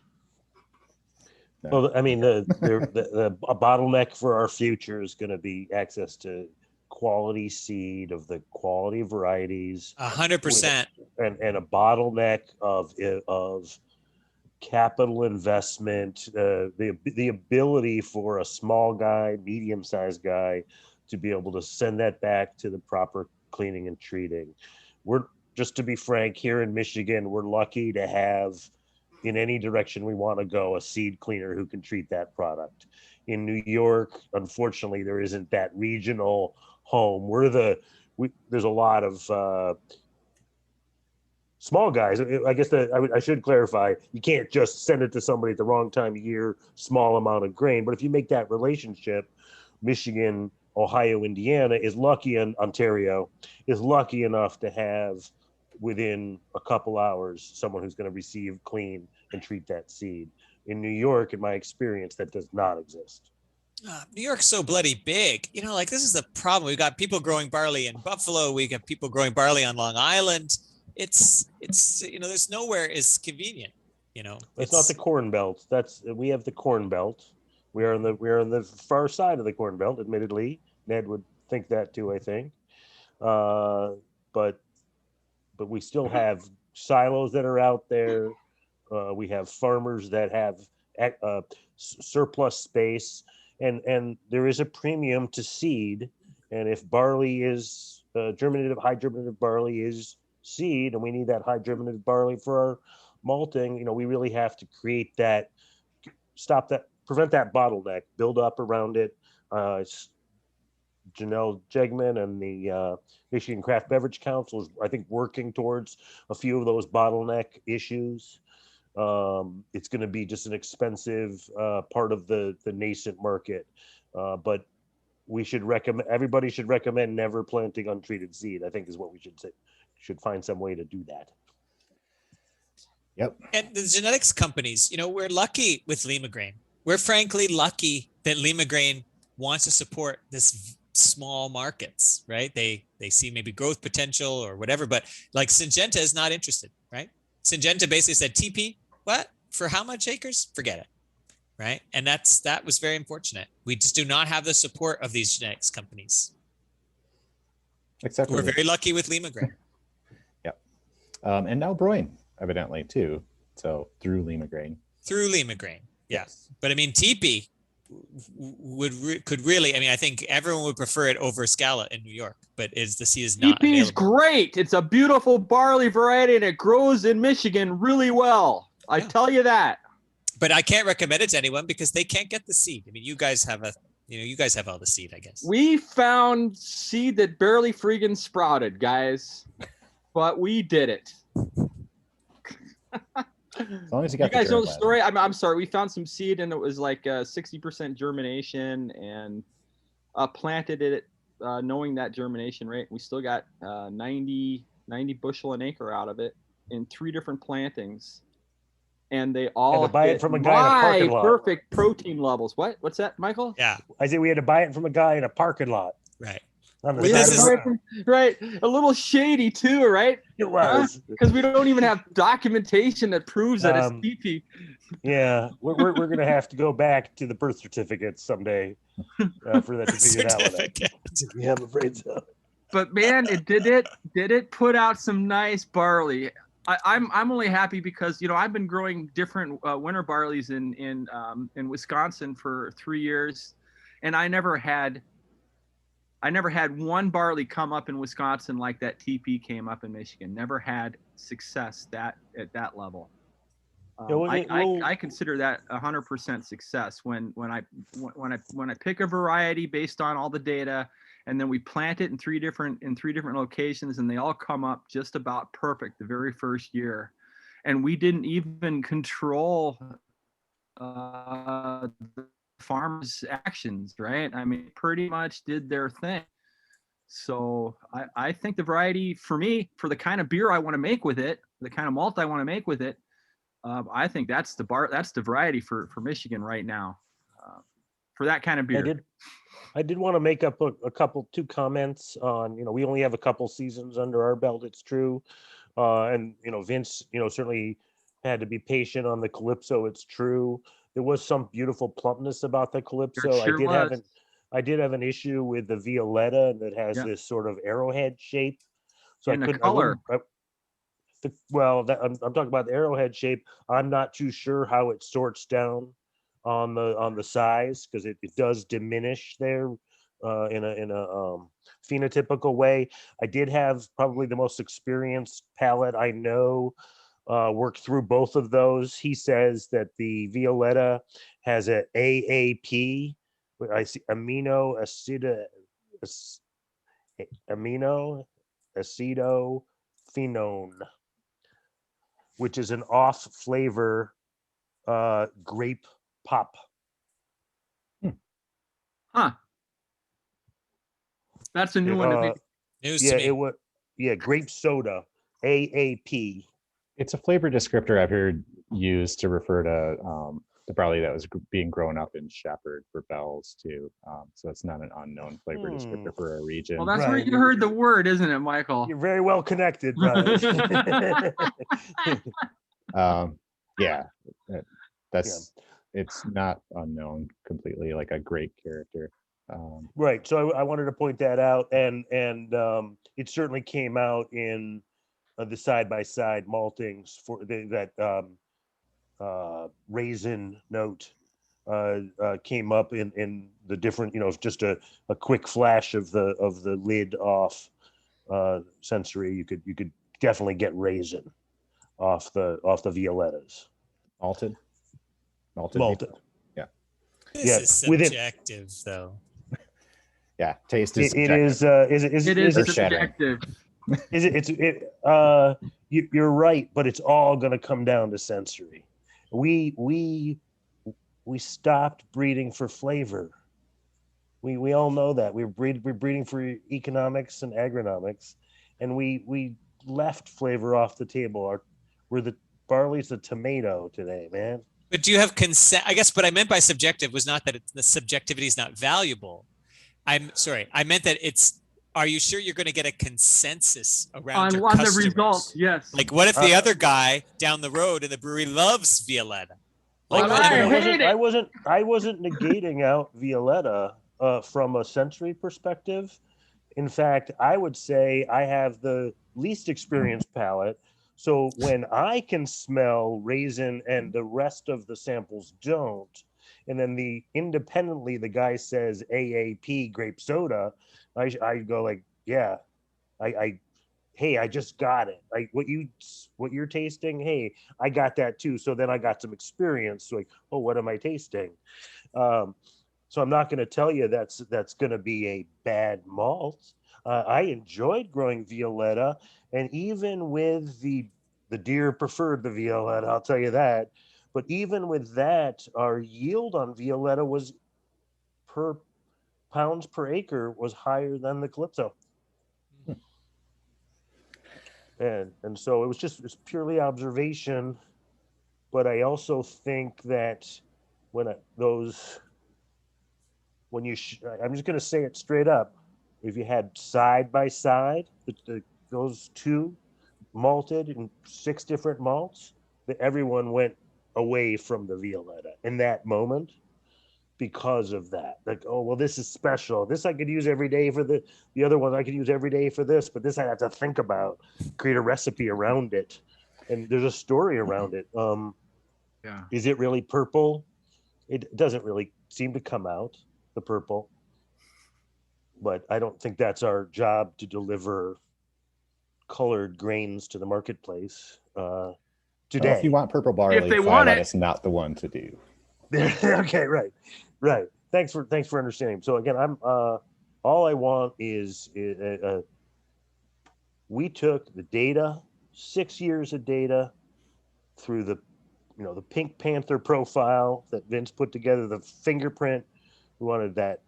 S11: Well, I mean, a bottleneck for our future is going to be access to quality seed of the quality varieties,
S8: 100%.
S11: and a bottleneck of capital investment, the ability for a small guy, medium-sized guy, to be able to send that back to the proper cleaning and treating. We're, just to be frank, here in Michigan, we're lucky to have, in any direction we want to go, a seed cleaner who can treat that product. In New York, unfortunately, there isn't that regional home. There's a lot of small guys. I guess I should clarify, you can't just send it to somebody at the wrong time of year, small amount of grain. But if you make that relationship, Michigan, Ohio, Indiana is lucky, and Ontario is lucky enough to have, within a couple hours, someone who's going to receive, clean, and treat that seed. In New York, in my experience, that does not exist.
S8: New York's so bloody big. You know, like this is the problem. We've got people growing barley in Buffalo. We got people growing barley on Long Island. It's there's nowhere is convenient.
S11: It's not the Corn Belt. We have the Corn Belt. We are on the far side of the Corn Belt. Admittedly, Ned would think that too, I think. But we still have silos that are out there. We have farmers that have surplus space, and there is a premium to seed. And if barley is high germinative barley is seed, and we need that high germinative barley for our malting, we really have to create that, prevent that bottleneck, build up around it. Janelle Jegman and the Michigan Craft Beverage Council is, I think, working towards a few of those bottleneck issues. It's going to be just an expensive part of the nascent market, but everybody should recommend never planting untreated seed, I think, is what we should say. Should find some way to do that.
S1: Yep.
S8: And the genetics companies, we're lucky with Lima Grain. We're frankly lucky that Lima Grain wants to support this small markets, right? They see maybe growth potential or whatever, but like Syngenta is not interested, right? Syngenta basically said, TP, what? For how much acres? Forget it, right? And that was very unfortunate. We just do not have the support of these genetics companies.
S1: Except
S8: we're very lucky with Lima Grain.
S1: Yep. And now Brewing, evidently, too. So through Lima Grain.
S8: Through Lima Grain, yeah. Yes. But I mean, TP, could really, I mean, I think everyone would prefer it over Scala in New York, but the seed is not
S12: TP is
S8: available.
S12: great. It's a beautiful barley variety and it grows in Michigan really well. I
S8: Yeah.
S12: tell you that.
S8: But I can't recommend it to anyone because they can't get the seed. I mean, you guys have all the seed, I guess.
S12: We found seed that barely friggin' sprouted, guys, but we did it.
S1: As long as you
S12: You
S1: got
S12: guys
S1: the
S12: know the
S1: germ
S12: story? I'm sorry. We found some seed and it was like 60% germination and planted it knowing that germination rate. We still got 90 bushel an acre out of it in 3 different plantings. And they all
S11: buy it
S12: hit
S11: from a guy in a parking lot.
S12: perfect protein levels. What's that, Michael?
S8: Yeah.
S11: I said we had to buy it from a guy in a parking lot.
S8: Right.
S11: On the
S8: Well,
S11: side
S8: this
S11: of
S8: is-
S11: the road.
S12: Right. A little shady too, right?
S11: It was.
S12: Because we don't even have documentation that proves that it's TP.
S11: Yeah, we're gonna have to go back to the birth certificates someday for that to figure that one out.
S8: Certificate.
S11: Yeah, I'm afraid so.
S12: But man, it did put out some nice barley. I'm only happy because I've been growing different winter barleys in Wisconsin for 3 years, and I never had one barley come up in Wisconsin like that TP came up in Michigan. Never had success at that level. I consider that 100% success when I pick a variety based on all the data, and then we plant it in three different locations, and they all come up just about perfect the very first year, and we didn't even control the farmers' actions, right? I mean, pretty much did their thing. So I think the variety for me, for the kind of beer I want to make with it, the kind of malt I want to make with it, I think that's the variety for Michigan right now, for that kind of beer.
S11: I did want to make up two comments on, we only have a couple seasons under our belt, it's true. And, Vince, certainly had to be patient on the Calypso, it's true. There was some beautiful plumpness about the Calypso. I did have an issue with the Violetta that has this sort of arrowhead shape. So
S12: and the color.
S11: I'm talking about the arrowhead shape. I'm not too sure how it sorts down on the size, because it does diminish there in a phenotypical way. I did have probably the most experienced palate I know worked through both of those. He says that the Violetta has a AAP. I see amino acetophenone, which is an off flavor grape pop.
S12: Huh. That's a new one to me.
S8: News to me.
S11: It was grape soda, AAP.
S1: It's a flavor descriptor I've heard used to refer to the barley that was being grown up in Shepherd for Bell's too. So it's not an unknown flavor descriptor for a region.
S12: Well, that's where you heard the word, isn't it, Michael?
S11: You're very well connected, brother.
S1: It's not unknown completely, like a great character.
S11: Right. So I wanted to point that out, and it certainly came out in the side-by-side maltings for that raisin note came up in the different, just a quick flash of the lid off sensory. You could definitely get raisin off the Violettas.
S1: Malted. Yeah.
S8: This is subjective, though.
S1: Yeah, taste is
S11: it is
S12: subjective.
S11: You're right, but it's all going to come down to sensory. We stopped breeding for flavor. We all know that. We're breeding for economics and agronomics, and we left flavor off the table. The barley's the tomato today, man.
S8: But do you have consent? I guess what I meant by subjective was not that the subjectivity is not valuable. I'm sorry. I meant that are you sure you're going to get a consensus around your customers?
S12: The result? Yes.
S8: Like, what if the other guy down the road in the brewery loves Violetta?
S11: I wasn't negating out Violetta from a sensory perspective. In fact, I would say I have the least experienced palate. So when I can smell raisin and the rest of the samples don't, and then independently the guy says AAP grape soda, I go like, yeah, I hey, I just got it. Like what you're tasting, hey, I got that too. So then I got some experience. So like, oh, what am I tasting? So I'm not going to tell you that's going to be a bad malt. I enjoyed growing Violetta, and even with the deer preferred the Violetta, I'll tell you that. But even with that, our yield on Violetta was per pounds per acre was higher than the Calypso. And so it's purely observation, but I also think that when I'm just going to say it straight up, if you had side by side those two malted in 6 different malts, that everyone went away from the Violetta in that moment because of that. Like, oh well, this is special. This I could use every day for the other one I could use every day for this, but this I have to think about, create a recipe around it, and there's a story around it.
S12: Yeah.
S11: Is it really purple? It doesn't really seem to come out the purple, but I don't think that's our job to deliver colored grains to the marketplace
S1: Well, if you
S11: today.
S1: want purple barley,
S12: they want it.
S1: Violetta's not the one to do.
S11: Okay, right. Thanks for understanding. So again, I'm all I want is we took the data, 6 years of data through the Pink Panther profile that Vince put together, the fingerprint. We wanted that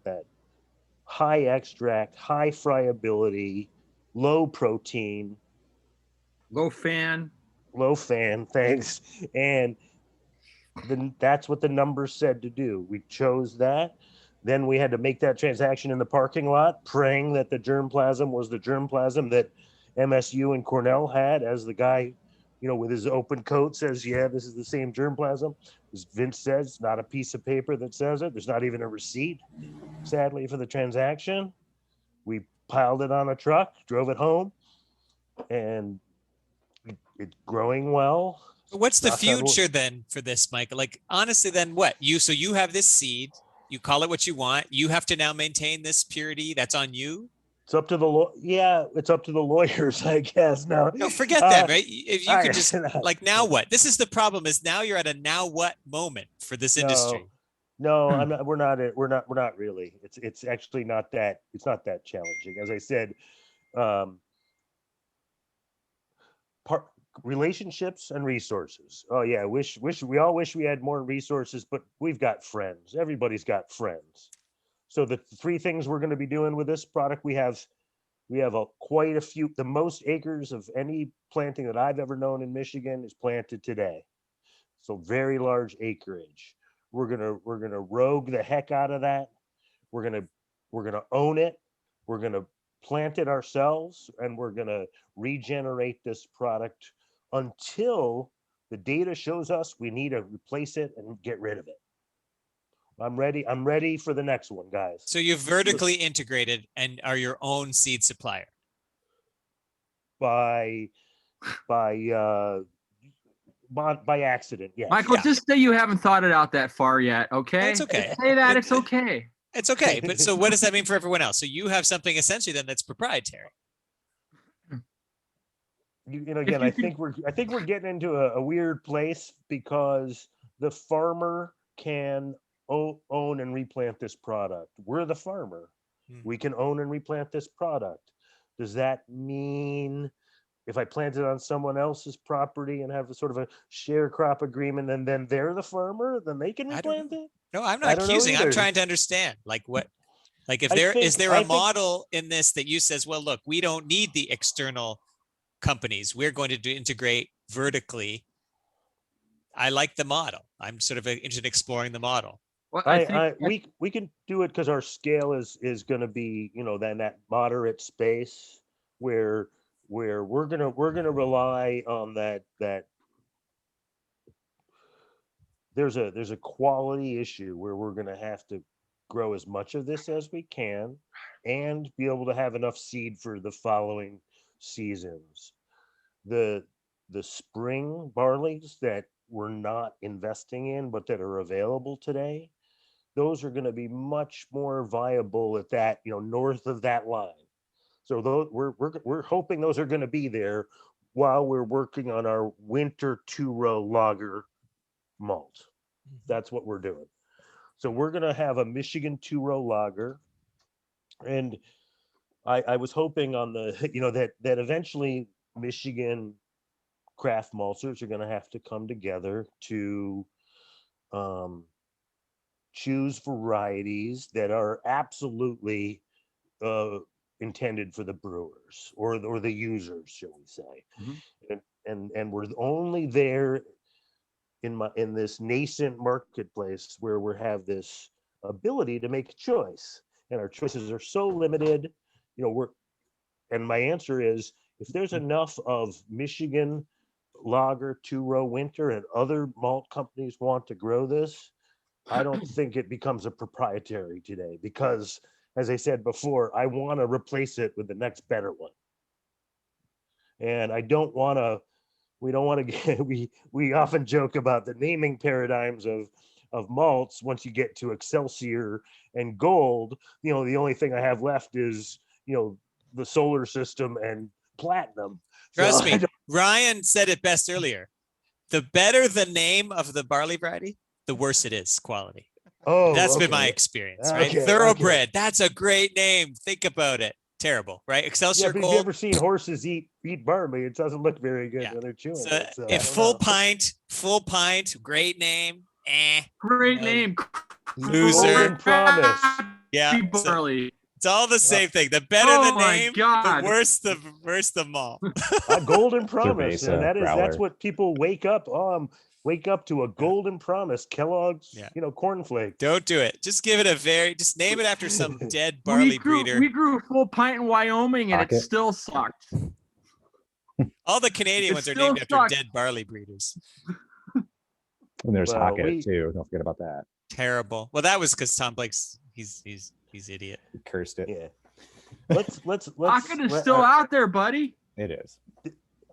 S11: high extract, high friability, low protein,
S12: Low fan.
S11: thanks. And then that's what the numbers said to do. We chose that. Then we had to make that transaction in the parking lot, praying that the germplasm was the germplasm that MSU and Cornell had, as the guy, with his open coat says, yeah, this is the same germplasm. As Vince says, it's not a piece of paper that says it. There's not even a receipt, sadly, for the transaction. We piled it on a truck, drove it home, and it's growing well.
S8: What's the
S11: Knock on wood.
S8: future then for this, Mike? Like, honestly, then what? So you have this seed, you call it what you want. You have to now maintain this purity. That's on you.
S11: It's up to it's up to the lawyers, I guess. No,
S8: forget that, right? If you could just
S11: I-
S8: like, now what? This is the problem, is now you're at a now what moment for this industry.
S11: No, I'm not. We're not really. It's actually not that. It's not that challenging. As I said, relationships and resources. Oh yeah, we all wish we had more resources, but we've got friends. Everybody's got friends. So the 3 things we're going to be doing with this product, we have quite a few. The most acres of any planting that I've ever known in Michigan is planted today. So very large acreage. We're gonna rogue the heck out of that. We're gonna own it. We're gonna plant it ourselves, and we're gonna regenerate this product until the data shows us we need to replace it and get rid of it. I'm ready for the next one, guys.
S8: So you've vertically integrated and are your own seed supplier.
S11: By accident, yes.
S12: Michael, just say you haven't thought it out that far yet, okay?
S8: It's okay.
S12: Just say that, it's okay.
S8: It's okay. But so what does that mean for everyone else? So you have something essentially then that's proprietary.
S11: Again, I think we're getting into a weird place, because the farmer can own and replant this product. We're the farmer. We can own and replant this product. Does that mean if I plant it on someone else's property and have a sort of a share crop agreement, and then they're the farmer, then they can replant it?
S8: No, I'm not accusing. I'm trying to understand, like, what, like, is there a model in this that you says, well, look, we don't need the external companies. We're going to integrate vertically. I like the model. I'm sort of interested in exploring the model.
S12: Well,
S11: we can do it because our scale is going to be, then that moderate space where we're gonna rely on that there's a quality issue where we're gonna have to grow as much of this as we can and be able to have enough seed for the following seasons. The spring barleys that we're not investing in but that are available today, those are going to be much more viable at that, north of that line. So those we're hoping those are going to be there while we're working on our winter 2-row lager malt. That's what we're doing. So we're going to have a Michigan 2-row lager, and I was hoping on the that eventually Michigan craft maltsters are going to have to come together to choose varieties that are absolutely intended for the brewers or the users, shall we say. And we're only there in this nascent marketplace where we have this ability to make a choice, and our choices are so limited. And my answer is, if there's enough of Michigan lager 2-row winter and other malt companies want to grow this, I don't think it becomes a proprietary today, because as I said before, I want to replace it with the next better one. And I don't want to, we don't want to get, we often joke about the naming paradigms of malts. Once you get to Excelsior and Gold, the only thing I have left is, the solar system and platinum.
S8: Trust me, Ryan said it best earlier. The better the name of the barley variety, the worse it is quality.
S11: Oh,
S8: that's
S11: okay.
S8: been my experience, right?
S11: Okay,
S8: Thoroughbred. That's a great name. Think about it. Terrible, right? Excelsior
S11: But if
S8: Gold.
S11: you've ever seen horses eat barley, it doesn't look very good when they're chewing it. So
S8: if full pint, great name.
S12: Great name.
S8: Loser.
S11: Golden Promise.
S8: Yeah.
S12: Barley.
S8: It's all the same thing. The better the name, the worse the malt.
S11: A Golden Promise.
S1: Cerveza,
S11: And that's
S1: Growler.
S11: what people wake up to, a Golden Promise, Kellogg's, cornflake.
S8: Don't do it. Just give it just name it after some dead barley breeder.
S12: We grew full pint in Wyoming and it still sucked.
S8: All the Canadian ones are named after dead barley breeders.
S1: And there's Hockett too. Don't forget about that.
S8: Terrible. Well, that was because Tom Blake's he's idiot.
S1: He cursed it.
S11: Yeah. Let's
S12: Hockett is still out there, buddy.
S1: It is.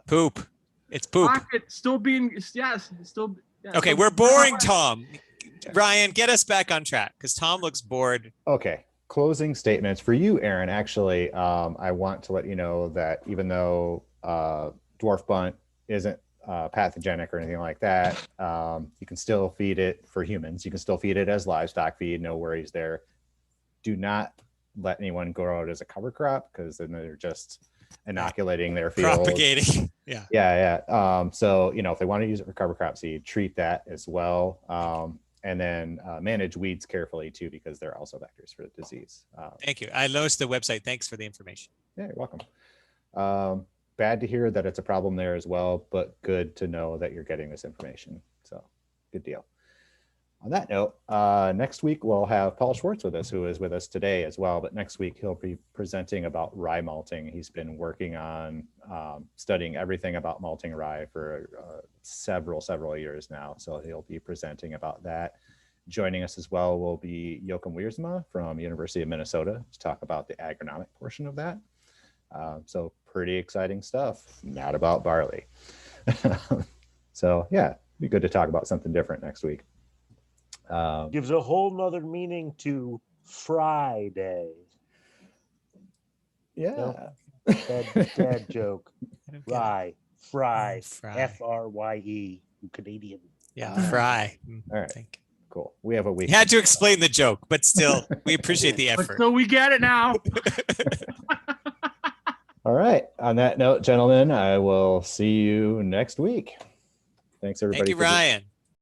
S8: Poop. It's poop.
S12: Hockett still being still. Yeah,
S8: okay, we're boring, Tom. Ryan, get us back on track because Tom looks bored.
S1: Okay. Closing statements for you, Aaron. Actually, I want to let you know that even though Dwarf Bunt isn't pathogenic or anything like that, you can still feed it for humans. You can still feed it as livestock feed. No worries there. Do not let anyone grow it as a cover crop, because then they're just inoculating their field.
S8: Propagating.
S1: Yeah. So, if they want to use it for cover crop seed, treat that as well. And then manage weeds carefully too, because they're also vectors for the disease.
S8: Thank you. I noticed the website. Thanks for the information.
S1: Yeah, you're welcome. Bad to hear that it's a problem there as well, but good to know that you're getting this information. So good deal. On that note, next week we'll have Paul Schwartz with us, who is with us today as well. But next week he'll be presenting about rye malting. He's been working on studying everything about malting rye for several years now. So he'll be presenting about that. Joining us as well will be Joachim Wiersma from University of Minnesota to talk about the agronomic portion of that. So pretty exciting stuff, not about barley. So yeah, it'd be good to talk about something different next week.
S11: Gives a whole nother meaning to Friday.
S1: Yeah.
S11: Dad joke. Rye. Fry. F-R-Y-E. Canadian.
S8: Yeah, fry.
S1: All right. Cool. We have a week.
S8: You had to explain the joke, but still, we appreciate the effort.
S12: So we get it now.
S1: All right. On that note, gentlemen, I will see you next week. Thanks, everybody.
S8: Thank you, Ryan.